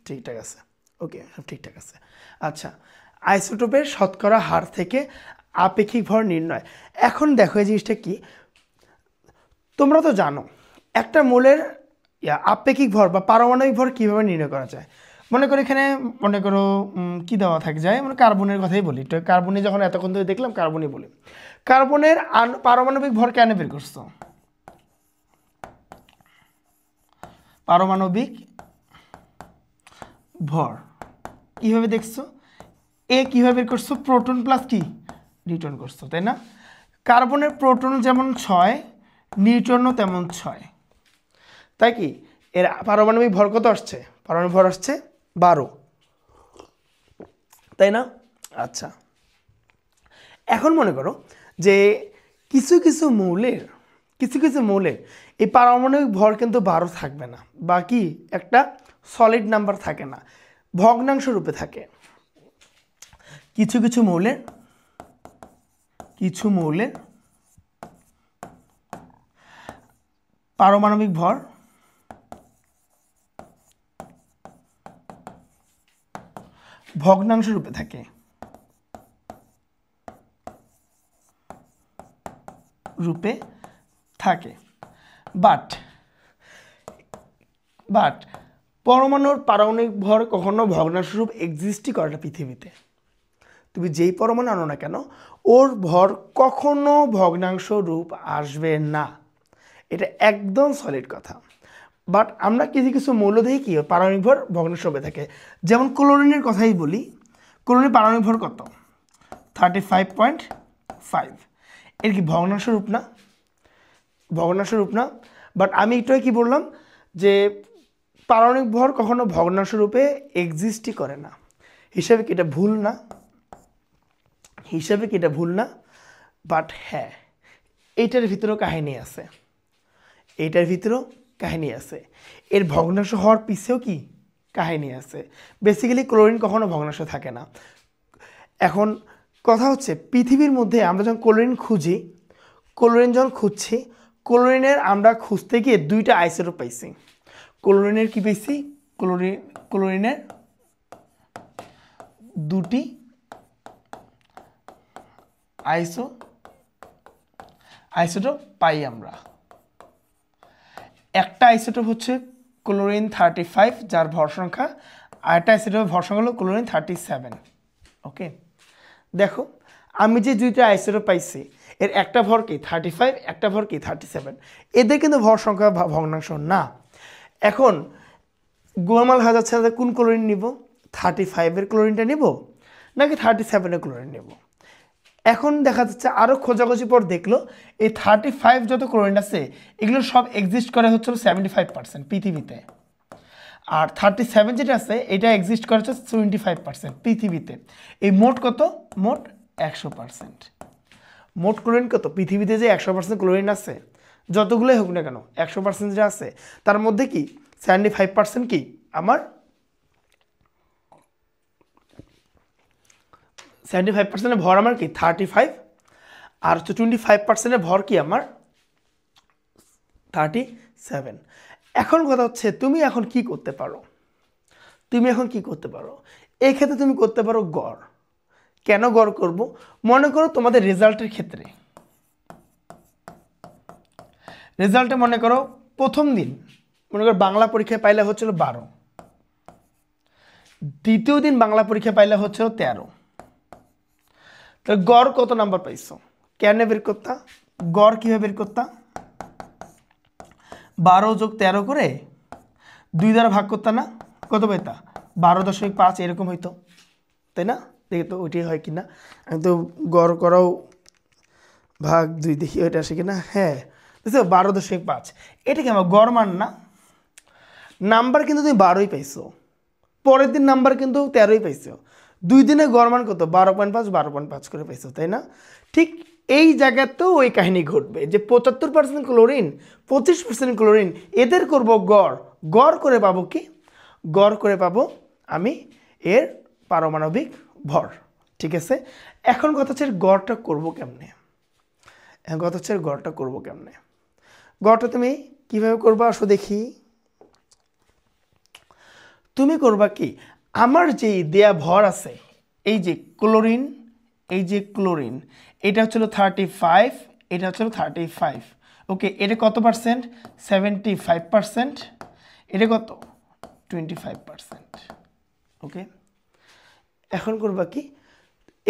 ঠিকঠাক আছে। ওকে, সব ঠিকঠাক আছে। আচ্ছা, আইসোটোপের শতকরা হার থেকে আপেক্ষিক ভর নির্ণয়। এখন দেখো এই জিনিসটা কি, তোমরা তো জানো একটা মৌলের আপেক্ষিক ভর বা পারমাণবিক ভর কীভাবে নির্ণয় করা যায়। মনে করো এখানে মনে করো কী দেওয়া থাকে যায়, মানে কার্বনের কথাই বলি। তো কার্বনে যখন এতক্ষণ ধরে দেখলাম কার্বনই বলি। কার্বনের পারমাণবিক ভর কেন বের করছো? পারমাণবিক ভর কীভাবে দেখছো? এ কীভাবে বের করছো? প্রোটন প্লাস কি নিউট্রন করছো, তাই না? কার্বনের প্রোটন যেমন 6, নিউট্রনও তেমন 6, তাই কি? এর পারমাণবিক ভর কত আসছে? পারমাণবিক ভর আসছে 12, তাই না? আচ্ছা, এখন মনে করো যে কিছু কিছু মৌলের এই পারমাণবিক ভর কিন্তু 12 থাকবে না, বা কি একটা সলিড নাম্বার থাকে না, ভগ্নাংশ রূপে থাকে। কিছু মৌলের পারমাণবিক ভর ভগ্নাংশ রূপে থাকে। বাট পরমাণুর পারমাণবিক ভর কখনো ভগ্নাংশ রূপ এক্সিস্টই করে না পৃথিবীতে। তুমি যেই পরমাণু আনো না কেন, ওর ভর কখনো ভগ্নাংশ রূপ আসবে না, এটা একদম সলিড কথা। বাট আমরা কিছু মৌল দেখি কি পারমাণবিক ভর ভগ্নাংশ রূপে থাকে। যেমন ক্লোরিনের কথাই বলি, ক্লোরিনের পারমাণবিক ভর কত? 35.5। এর কি ভগ্নাংশ রূপ না? বাট আমি একটু কি বললাম যে পারমাণবিক ভর কখনো ভগ্নাংশ রূপে এক্সিস্টই করে না। হিসাবে কি এটা ভুল না? বাট হ্যাঁ, এইটার ভিতরেও কাহিনী আছে। এর ভগ্নাংশ হওয়ার পিছেও কি কাহিনী আছে। বেসিক্যালি ক্লোরিন কখনো ভগ্নাংশ থাকে না। এখন কথা হচ্ছে পৃথিবীর মধ্যে আমরা যখন ক্লোরিন খুঁজছি, ক্লোরিনের আমরা খুঁজতে গিয়ে 2টা আইসোটোপ পাইছি। ক্লোরিনের কি পাইছি? ক্লোরিনের 2টি আইসোটোপ পাই আমরা। একটা আইসোটোপ হচ্ছে ক্লোরিন 35, যার ভর সংখ্যা, আর একটা আইসোটোপের ভর সংখ্যা হলো ক্লোরিন 37। ওকে, দেখো আমি যে 2টা আইসোটোপ পাইছি, এর একটা ভর কি 35, একটা ভর কি 37। এদের কিন্তু ভর সংখ্যা ভগ্নাংশ না। এখন গোলমাল হয়ে যাচ্ছে কোন ক্লোরিন নিব, 35-এর ক্লোরিনটা নিব নাকি 37-এর ক্লোরিন নেব। এখন দেখা যাচ্ছে আরও খোঁজাখুঁজি পর দেখলো এই 35 যত ক্লোরিন আছে এগুলো সব এক্সিস্ট করে হচ্ছে 75% পৃথিবীতে, আর 37 যেটা আছে এটা এক্সিস্ট করে হচ্ছে 25% পৃথিবীতে। এই মোট কত? মোট 100%। মোট ক্লোরিন কত? পৃথিবীতে যে 100% ক্লোরিন আছে, যতগুলোই হোক না কেন 100% যেটা আছে তার মধ্যে কি 75% কি আমার 75% ভর আমার কি 35, আর হচ্ছে 25% ভর কি আমার 37। এখন কথা হচ্ছে তুমি এখন কি করতে পারো? এই ক্ষেত্রে তুমি করতে পারো গড়। কেন গড় করব? মনে করো তোমাদের রেজাল্টের ক্ষেত্রে, রেজাল্টে মনে করো প্রথম দিন মনে করো বাংলা পরীক্ষায় পাইলে হচ্ছিল 12, দ্বিতীয় দিন বাংলা পরীক্ষা পাইলে হচ্ছিল 13। তাহলে গড় কত নাম্বার পাইছো? কেন বের করতা? গড় কীভাবে বের করতা? 12 যোগ 13 করে 2 দ্বারা ভাগ করতে না কত পাইতা 12.5 এরকম হইতো, তাই না? দেখি তো ওইটাই হয় কিনা। আমি তো গড় করাও ভাগ 2 দেখি ওইটা আসে কিনা। হ্যাঁ বুঝছো 12.5, এটা কি আমার গড় মান না? নাম্বার কিন্তু তুমি 12ই পাইছো, পরের দিন নাম্বার কিন্তু 13ই পাইছো, 2 দিনে গড় মান কত 12.5 12.5 করে পাইছো, তাই না? ঠিক এই জায়গাতেও ওই কাহিনী ঘটবে যে 75% ক্লোরিন 25% ক্লোরিন, এদের করব গড়, গড় করে পাবো কি? গড় করে পাবো আমি এর পারমাণবিক ভর। ঠিক আছে, এখন কথা হচ্ছে গড়টা করবো কেমনে? এখন কথা হচ্ছে গড়টা করবো কেমনে? গড়টা তুমি কিভাবে করবা আসো দেখি। তুমি করবা কি, আমার যে দেয়া ভর আছে, এই যে ক্লোরিন, এই যে ক্লোরিন, এটা হচ্ছিল 35, এটা হচ্ছিল 35, ওকে। এটা কত পার্সেন্ট? 75%, এটা কত 25%, ওকে। এখন করবা কি,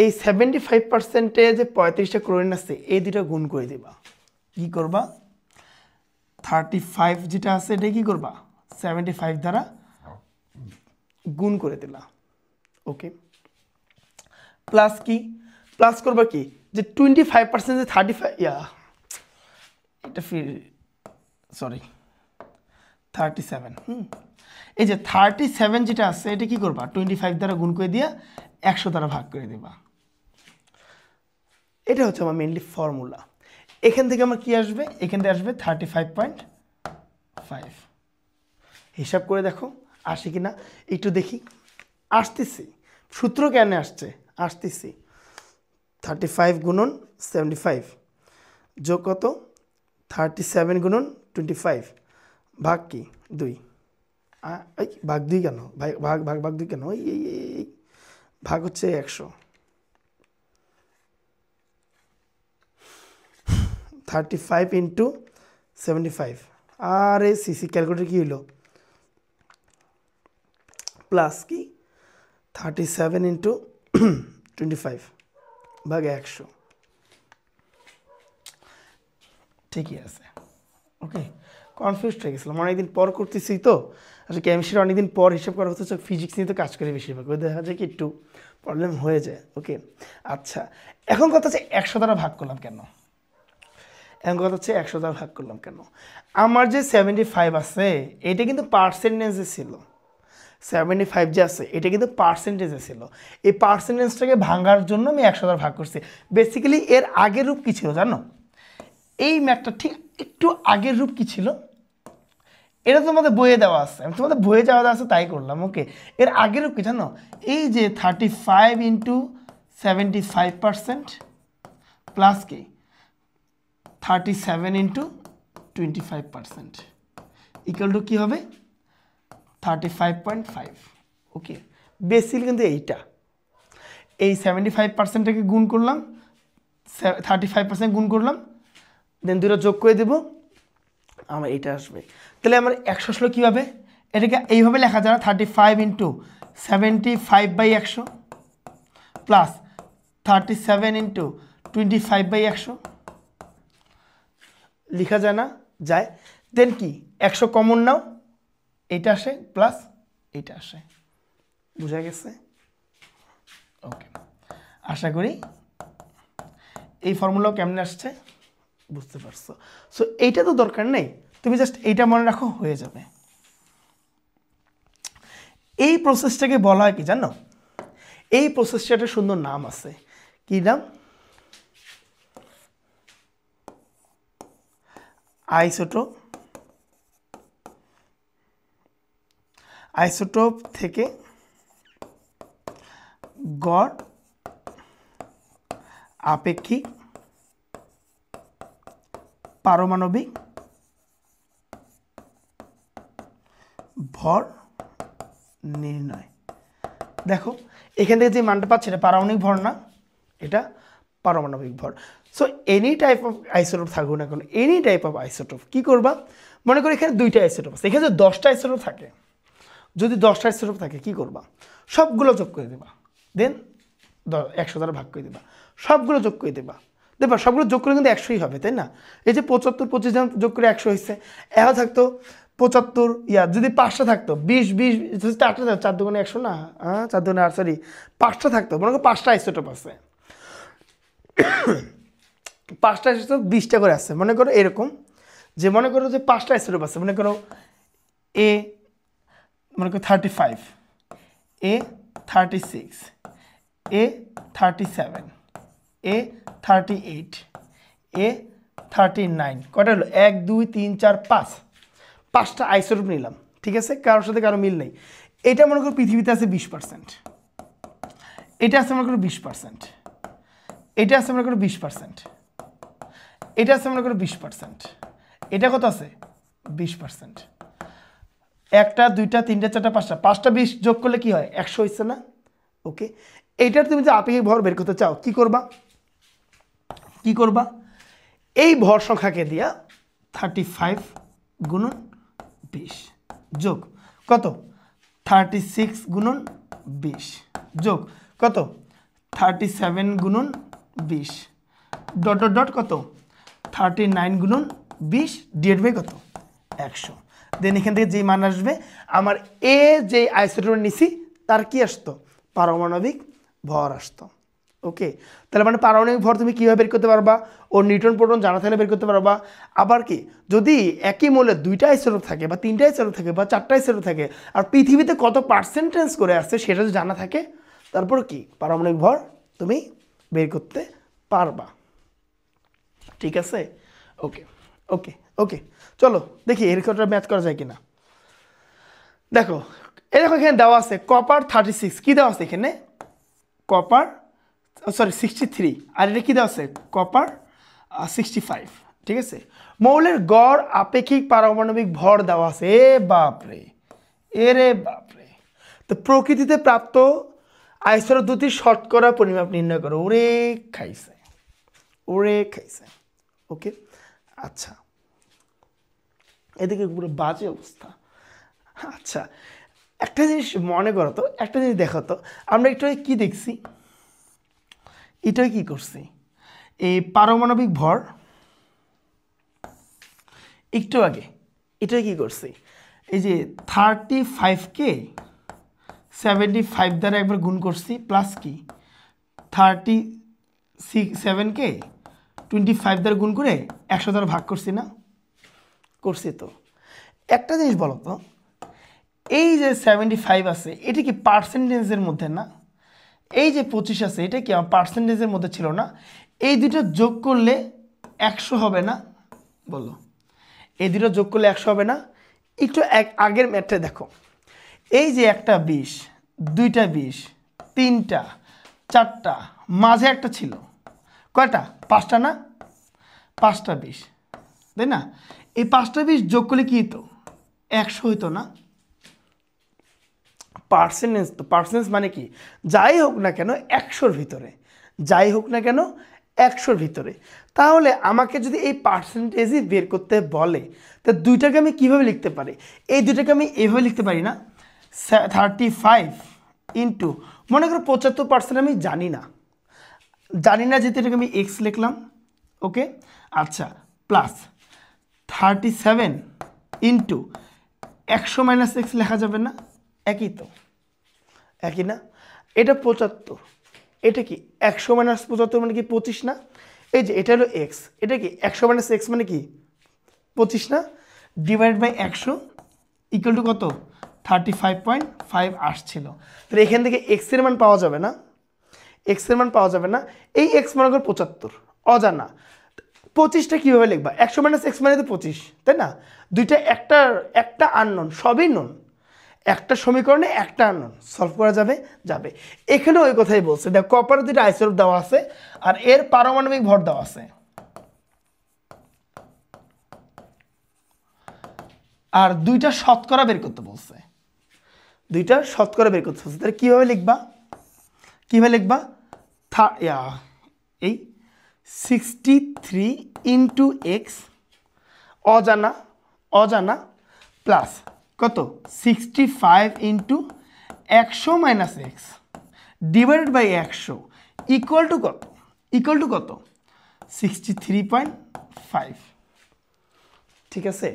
এই 75%-এ যে 35টা ক্লোরিন আছে এই দুটো গুণ করে দিবা। কি করবা? 35 যেটা আছে এটা কি করবা 75 দ্বারা গুণ করে দিলা, ওকে। প্লাস কি, প্লাস করবা কি যে 25% যে 35 এটা ফির সরি 37, এই যে 37 যেটা আছে এটা কি করবা 25 দ্বারা গুণ করে দিয়া 100 দ্বারা ভাগ করে দিবা। এটা হচ্ছে আমার মেইনলি ফর্মুলা। এখান থেকে আমার কি আসবে? এখান থেকে আসবে 35.5। হিসাব করে দেখো আসে কি না একটু দেখি। আসতেছি, সূত্র কেন আসছে? আসতেছি 35 গুণন 75 যোগ কত 37 গুণন 25 ভাগ কি 2, এই ভাগ 2 কেন ভাই? ভাগ ভাগ ভাগ 2 কেন? এই ভাগ হচ্ছে 100। 35 ইন্টু 75, আরে সিসি ক্যালকুলেটর কি হইল? প্লাস কি 37 ইন্টু 25 ভাগ 100, ঠিকই আছে, ওকে। কনফিউজ হয়ে গেছিলাম, অনেকদিন পর করতেছি তো, আসলে কেমিস্ট্রি অনেকদিন পর হিসাব করা হচ্ছে, ফিজিক্স নিয়ে তো কাজ করে বেশিরভাগ, ওই দেখা যায় কি একটু প্রবলেম হয়ে যায়, ওকে। আচ্ছা এখন কথা হচ্ছে 100 দ্বারা ভাগ করলাম কেন? এখন কথা হচ্ছে 100 দ্বারা ভাগ করলাম কেন? আমার যে 75 আছে এটা কিন্তু পার্সেন্টেজে ছিল, 75 যে আছে এটা কিন্তু পার্সেন্টেজে ছিল, এই পার্সেন্টেজটাকে ভাঙার জন্য আমি 100 দ্বারা ভাগ করছি। বেসিক্যালি এর আগের রূপ কি ছিল জানো? এই ম্যাথটা ঠিক একটু আগের রূপ কি ছিল এটা তোমাদের বইয়ে দেওয়া আছে, আমি তোমাদের বইয়ে যাওয়া আছে তাই করলাম, ওকে। এর আগের রূপ কি জানো? এই যে 35 ইন্টু 75% প্লাস কি 37 ইন্টু 25% ইকুয়াল টু কী হবে 35.5, ওকে। বেসিক কিন্তু এইটা, এই 75%টাকে গুণ করলাম 35% গুণ করলাম, দেন দুটো যোগ করে দেবো, আমার এটা আসবে। তাহলে আমার 100 আসলো কীভাবে? এটাকে এইভাবে লেখা যায় 35 ইন্টু 75/100 প্লাস 37 ইন্টু 25/100 লেখা যায় না? যায়। দেন কি 100 কমন নাও, এইটা আসে প্লাস এইটা আসে, বুঝা গেছে? ওকে, আশা করি এই ফর্মুলাও কেমনে আসছে বুঝতে পারছো। সো এইটা তো দরকার নেই, তুমি জাস্ট এইটা মনে রাখো হয়ে যাবে। এই প্রসেসটাকে বলা হয় কি জানো? এই প্রসেসটার একটা সুন্দর নাম আছে, কি নাম? আইসোটোপ। আইসোটোপ থেকে গড় আপেক্ষিক পারমাণবিক ভর নির্ণয়। দেখো এখান থেকে যে মানটা পাচ্ছে এটা পারমাণবিক ভর না, এটা পারমাণবিক ভর। So any type of isotope থাকুক না কেন, এনি টাইপ অফ আইসোটোপ কী করবা? মনে করি এখানে 2টা আইসোটোপ আছে, এখানে যদি 10টা আইসোটোপ থাকে, যদি 10টা আইসোটোপ থাকে কী করবা? সবগুলো যোগ করে দেবা, দেন 100 দ্বারা ভাগ করে দেবা, সবগুলো যোগ করে দেবা, দেখবা সবগুলো যোগ করে কিন্তু 100ই হবে, তাই না? এই যে 75 25 জন যোগ করে 100 হয়েছে, এখন থাকতো 75 ইয়া যদি 5টা থাকতো 20 20 4টা 4 দুগুণে 100 না, হ্যাঁ 4 দুগুণে 8, সরি 5টা থাকতো, মনে করো 5টা আইসোটোপ আছে, 5টা আইসোটোপ 20টা করে আছে, মনে করো এরকম যে মনে করো যে 5টা আইসোটোপ আছে, মনে করো এ মনে করো 35, এ 36, এ 37, এ 38, এ 39, কয়টা হলো 1 2 3 4 5, 5টা আইসোটোপ নিলাম, ঠিক আছে, কারোর সাথে কারো মিল নেই। এটা মনে করো পৃথিবীতে আছে 20%, এটা আছে মনে করো 20%, এটা আছে মনে করো 20%, এটা আছে মনে করো 20%, এটা কত আছে 20%, একটা দুইটা তিনটা চারটা পাঁচটা, 5টা 20 যোগ করলে কি হয় 100 হচ্ছে না? ওকে, এইটার তুমি যে আপেক্ষিক ভর বের করতে চাও কি করবা, কি করবা, এই ভর সংখ্যাকে দিয়া 35 গুণন 20 যোগ কত 36 গুণন 20 যোগ কত 37 গুণন 20 ডট ডট ডট কত 39 গুণন 20 ডিভাইড বাই কত 100। দেন এখান থেকে যে মান আসবে আমার এ যে আইসোটোপ নিছি তার কি আসতো পারমাণবিক ভর আসতো। ওকে, তাহলে মানে পারমাণবিক ভর তুমি কীভাবে বের করতে পারবা, ও নিউটন প্রোটন জানা থাকলে বের করতে পারবা। আবার কি যদি একই মৌলের 2টা আইসোটোপ থাকে বা 3টা আইসোটোপ থাকে বা 4টা আইসোটোপ থাকে আর পৃথিবীতে কত পার্সেন্টেজ করে আসছে সেটা যদি জানা থাকে তারপর কি পারমাণবিক ভর তুমি বের করতে পারবা। ঠিক আছে, ওকে ওকে ওকে, চলো দেখি এরকমটা ম্যাচ করা যায় কিনা। দেখো এরকম এখানে দেওয়া আছে কপার 36, কী দেওয়া আছে এখানে কপার সরি 63, আর এটা কী দেওয়া আছে কপার 65, ঠিক আছে। মৌলের গড় আপেক্ষিক পারমাণবিক ভর দেওয়া আছে, এ বাপরে এরে বাপরে। তো প্রকৃতিতে প্রাপ্ত আইসোটোপ দুটির শতকরা পরিমাপ নির্ণয় করো, ওরে খাইছে ওরে খাইছে। ওকে আচ্ছা, এদিকে পুরো বাজে অবস্থা। আচ্ছা একটা জিনিস মনে করো তো, একটা জিনিস দেখো তো, আমরা একটু কি দেখছি, এটাই কি করছি এই পারমাণবিক ভর একটু আগে এটাই কি করছি, এই যে 35কে 75 দ্বারা একবার গুণ করছি প্লাস কি 37কে 25 দ্বারা গুণ করে 100 দ্বারা ভাগ করছি না, করছি তো। একটা জিনিস বলো তো, এই যে 75 আছে এটা কি পার্সেন্টেজের মধ্যে না, এই যে 25 আছে এটা কি আমার পার্সেন্টেজের মধ্যে ছিল না, এই দুটো যোগ করলে 100 হবে না, বলো এই দুটো যোগ করলে 100 হবে না। একটু আগের ম্যাথটা দেখো, এই যে একটা 20, দুইটা 20, তিনটা, চারটা, মাঝে একটা ছিল, কয়টা 5টা না, 5টা 20, তাই না, এই 5টা 20 যোগ করলে কি হতো 100 হইতো না। পার্সেন্টেজ, তো পার্সেন্টেজ মানে কি যাই হোক না কেন 100-র ভিতরে, যাই হোক না কেন 100-র ভিতরে। তাহলে আমাকে যদি এই পার্সেন্টেজই বের করতে বলে তা দুইটাকে আমি কীভাবে লিখতে পারি, এই দুইটাকে আমি এইভাবে লিখতে পারি না, 35 ইন্টু মনে করো 75% আমি জানি না যেহেতু এটাকে আমি এক্স লিখলাম, ওকে আচ্ছা, প্লাস 37 ইন্টু 100 মাইনাস এক্স লেখা যাবে না, একই তো, একই না। এটা 75, এটা কি 100 মাইনাস 75 মানে কি 25 না, এই যে এটা হলো এক্স, এটা কি 100 মাইনাস এক্স মানে কি 25 না, ডিভাইড বাই 100 ইকুয়াল টু কত 35.5 আসছিল। তাহলে এখান থেকে এক্সের মান পাওয়া যাবে না, এক্সের মান পাওয়া যাবে না, এই এক্স মনে করো 75 অজানা, 25টা কীভাবে লিখবা 100 মাইনাস এক্স মানে তো 25, তাই না, দুইটা একটা আননোন, সবই নোন, একটা সমীকরণে একটা আননোন, সলভ করা যাবে যাবে। এখানে ওই কথাই বলছে, দেখো কপারের দুইটা আইসোটোপ দেওয়া আছে আর এর পারমাণবিক ভর দেওয়া আছে, আর দুইটা শতকরা বের করতে বলছে, দুইটা শতকরা বের করতে বলছে। তাহলে কীভাবে লিখবা, কীভাবে লিখবা এই 63 ইন্টু এক্স অজানা প্লাস কত 65 into 100 minus x divided by 100 equal to কত 63.5। ঠিক আছে,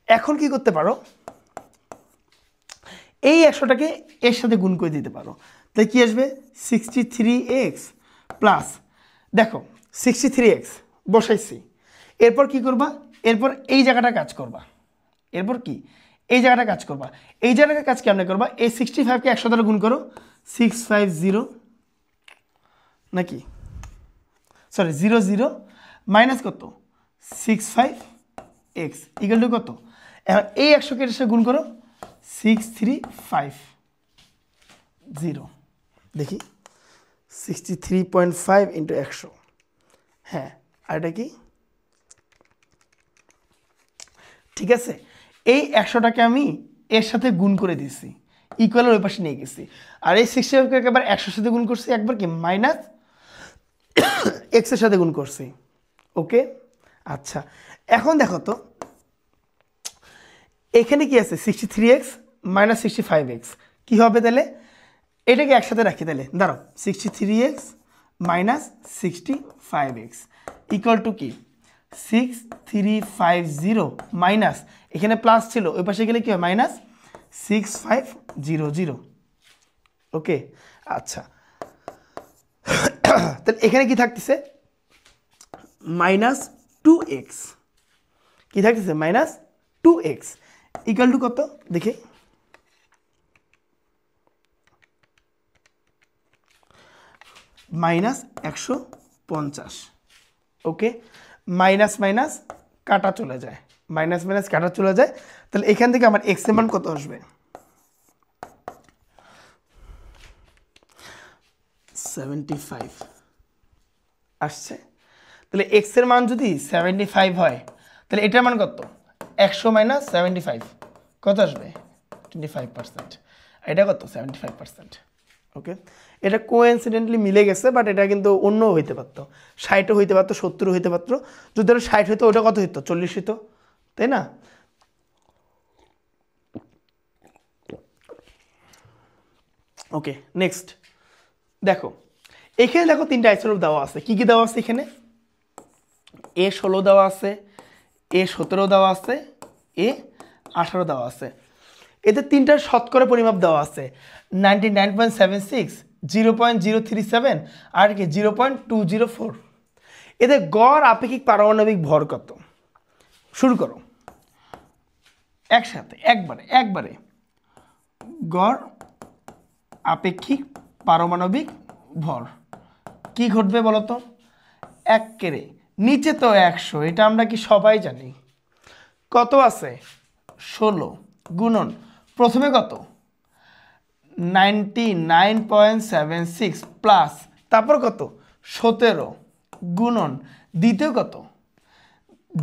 এখন কি করতে পারো, এই 100টাকে এর সাথে গুণ করে দিতে পারো, তাহলে কি আসবে 63x প্লাস, দেখো 63x বসাইছি, এরপর কি করবা, এরপর এই জায়গাটা কাজ করবা, এরপর কি এই জায়গাটা কাজ করবা, এই জায়গাটা কাজ কেমন করবা, এই 65কে 100 দ্বারা গুণ করো, 650 নাকি সরি 00 মাইনাস কত 65x ইকুয়াল টু কত, এখন এই 100কে এর সাথে গুণ করো 6350, দেখি 63.5 ইন্টু 100, হ্যাঁ আর এটা কি, ঠিক আছে। এই 100টাকে আমি এর সাথে গুণ করে দিছি, ইকুয়ালের ওই পাশে নিয়ে গেছি, আর এই 65কে একবার 100-এর সাথে গুণ করছি, একবার কি মাইনাস এক্সের সাথে গুণ করছি, ওকে। আচ্ছা এখন দেখো তো এখানে কি আছে 63x মাইনাস 65x, কী হবে তাহলে, এটাকে একসাথে রাখি, তাহলে দাঁড়াও 63x minus 65x equal to কি 6350 মাইনাস, এখানে প্লাস ছিল ওই পাশে গেলে কি হয় মাইনাস 6500, ওকে। আচ্ছা তাহলে এখানে কি থাকতেছে মাইনাস 2x, কি থাকতেছে মাইনাস 2x ইকুয়াল টু কত দেখি, মাইনাস 150, ওকে। মাইনাস মাইনাস কাটা চলে যায়, মাইনাস মাইনাস কাটা চলে যায়, তাহলে এখান থেকে আমার এক্স এর মান কত আসবে 75 আসছে, তাহলে এক্স এর মান যদি 75 হয় তাহলে এটার মান কত 100 মাইনাস 75 কত আসবে 25%, এটা কত 75%, ওকে। এটা কোইন্সিডেন্টলি মিলে গেছে, বাট এটা কিন্তু অন্য হইতে পারতো, 60ও হইতে পারতো, 70ও হইতে পারতো, যদি ওটা 60 হইতো ওটা কত হইতো 40 হইতো, তাই না। ওকে নেক্সট দেখো, এখানে দেখো তিনটা আইসোটোপ দেওয়া আছে, কি কি দেওয়া আছে এখানে, A16 দেওয়া আছে, A17 দেওয়া আছে, A18 দেওয়া আছে, এতে তিনটার শতকরা পরিমাপ দেওয়া আছে 99.76, 0.037 আর কি 0.204, এদের গড় আপেক্ষিক পারমাণবিক ভর কত, শুরু করো একসাথে একবারে গড় আপেক্ষিক পারমাণবিক ভর কি ঘটবে বলো তো, একেরে নিচে তো 100, এটা আমরা কি সবাই জানি, কত আছে 16 গুণন প্রথমে কত 99.76 প্লাস তারপর কত 17 গুণন দ্বিতীয় কত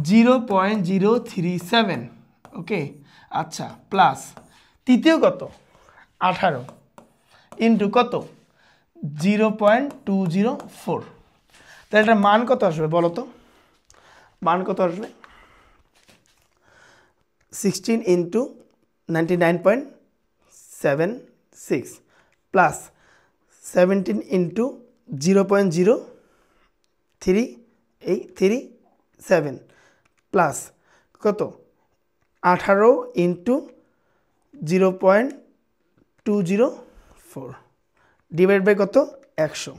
0.037, ওকে। আচ্ছা প্লাস তৃতীয় কত 18 ইন্টু কত 0.204, তাহলে এটার মান কত আসবে বলো তো, মান কত আসবে 16 ইন্টু 99.76 প্লাস 17 ইন্টু 0.037 প্লাস কত 18 ইন্টু 0.204 ডিভাইড বাই কত 100,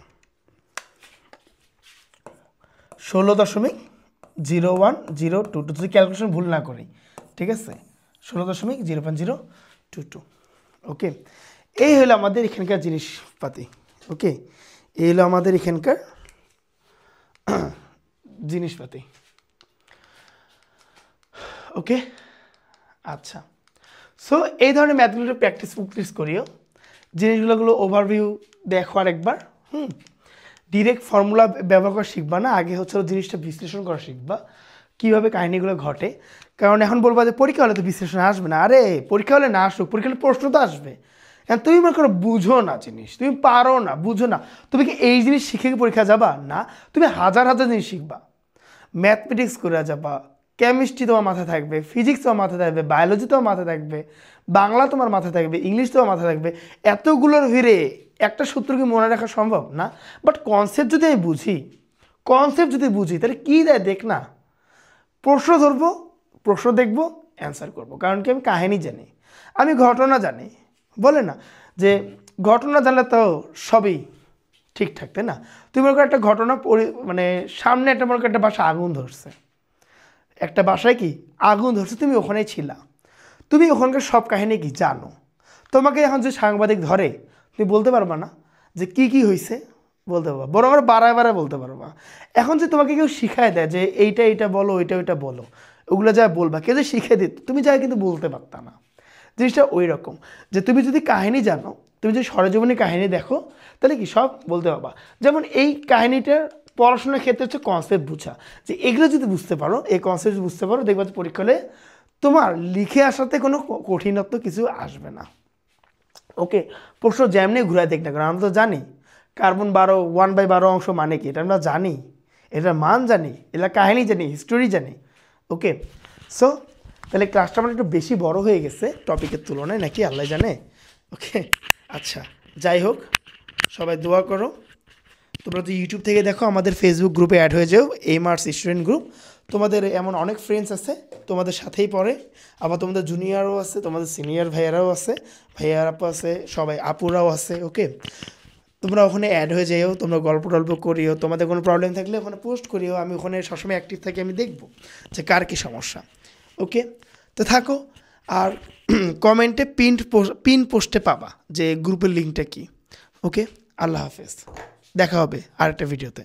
16.0102, যদি ক্যালকুলেশন ভুল না করি, ঠিক আছে 16.0.022, ওকে। এই হলো আমাদের এখানকার জিনিসপাতি, ওকে, এই হলো আমাদের এখানকার জিনিসপাতি, ওকে। আচ্ছা সো এই ধরনের ম্যাথগুলো প্র্যাকটিস করিও, জিনিসগুলোগুলো ওভারভিউ দেখো আর একবার, ডিরেক্ট ফর্মুলা ব্যবহার করা শিখবা না, আগে হচ্ছে জিনিসটা বিশ্লেষণ করা শিখবা, কীভাবে কাহিনিগুলো ঘটে, কারণ এখন বলবা যে পরীক্ষা হলে তো বিশ্লেষণ আসবে না, আরে পরীক্ষা হলে না আসুক, পরীক্ষা হলে প্রশ্ন তো আসবে, এখন তুমি মনে করো বুঝো না জিনিস, তুমি পারো না, বুঝো না, তুমি কি এই জিনিস শিখে কি পরীক্ষা যাবা না, তুমি হাজার হাজার জিনিস শিখবা, ম্যাথমেটিক্স করে যাবা, কেমিস্ট্রি তোমার মাথায় থাকবে, ফিজিক্স তোমার মাথায় থাকবে, বায়োলজি তোমার মাথায় থাকবে, বাংলা তোমার মাথায় থাকবে, ইংলিশ তোমার মাথায় থাকবে, এতগুলোর ভিড়ে একটা সূত্র কি মনে রাখা সম্ভব না, বাট কনসেপ্ট যদি আমি বুঝি তাহলে কী দেয় দেখ না, প্রশ্ন ধরবো, প্রশ্ন দেখবো, অ্যান্সার করব, কারণ কি আমি কাহিনী জানি, আমি ঘটনা জানি। বলে না যে ঘটনা জানলে তো সবই ঠিকঠাক, তাই না? তুমি মনে করো একটা ঘটনা মানে সামনে একটা মনে করো একটা বাসায় আগুন ধরছে, একটা বাসায় কি আগুন ধরছে, তুমি ওখানেই ছিলা, তুমি ওখানকার সব কাহিনী কি জানো। তোমাকে এখন যে সাংবাদিক ধরে তুমি বলতে পারবা না যে কি হয়েছে, বলতে পারবা, বরং আরও বারায় বলতে পারবা। এখন যে তোমাকে কেউ শিখায় দেয় যে এইটা বলো, ওইটা বলো, ওগুলো যা বলবা, কেউ যে শিখে দিত তুমি যা কিন্তু বলতে পারতা না। জিনিসটা ওই রকম যে তুমি যদি কাহিনী জানো, তুমি যদি সরেজমিনী কাহিনী দেখো, তাহলে কি সব বলতে পারবা। যেমন এই কাহিনীটার পড়াশোনার ক্ষেত্রে হচ্ছে কনসেপ্ট বোঝা, যে এগুলো যদি বুঝতে পারো, এই কনসেপ্ট বুঝতে পারো, দেখবা যে পরীক্ষা হলে তোমার লিখে আসাতে কোনো কঠিনত্ব কিছু আসবে না। ওকে, প্রশ্ন যেমনি ঘুরায় দেখ না, কারণ আমরা তো জানি কার্বন 12 1/12 অংশ মানে কি, এটা আমরা জানি, এটার মান জানি, এটা কাহিনী জানি, হিস্টোরি জানি। ওকে, সো তাহলে ক্লাসটা মানে একটু বেশি বড় হয়ে গেছে টপিকের তুলনায়, নাকি আল্লাহ জানে। ওকে, আচ্ছা, যাই হোক, সবাই দোয়া করো। তোমরা তো ইউটিউব থেকে দেখো, আমাদের ফেসবুক গ্রুপে অ্যাড হয়ে যাও, এমআরস স্টুডেন্ট গ্রুপ। তোমাদের এমন অনেক ফ্রেন্ডস আছে তোমাদের সাথেই পড়ে, আবার তোমাদের জুনিয়রও আছে, তোমাদের সিনিয়র ভাইয়ারাও আছে, ভাইয়ারাপা আছে, সবাই আপুরাও আছে। ওকে, তোমরা ওখানে অ্যাড হয়ে যাও, তোমরা গল্প টল্প করিও, তোমাদের কোনো প্রবলেম থাকলে ওখানে পোস্ট করিও, আমি ওখানে সবসময় অ্যাক্টিভ থাকি, আমি দেখবো যে কার কী সমস্যা। ওকে, তো থাকো, আর কমেন্টে পিন পোস্টে পাবা যে গ্রুপের লিঙ্কটা কী। ওকে, আল্লাহ হাফেজ, দেখা হবে আরেকটা ভিডিওতে।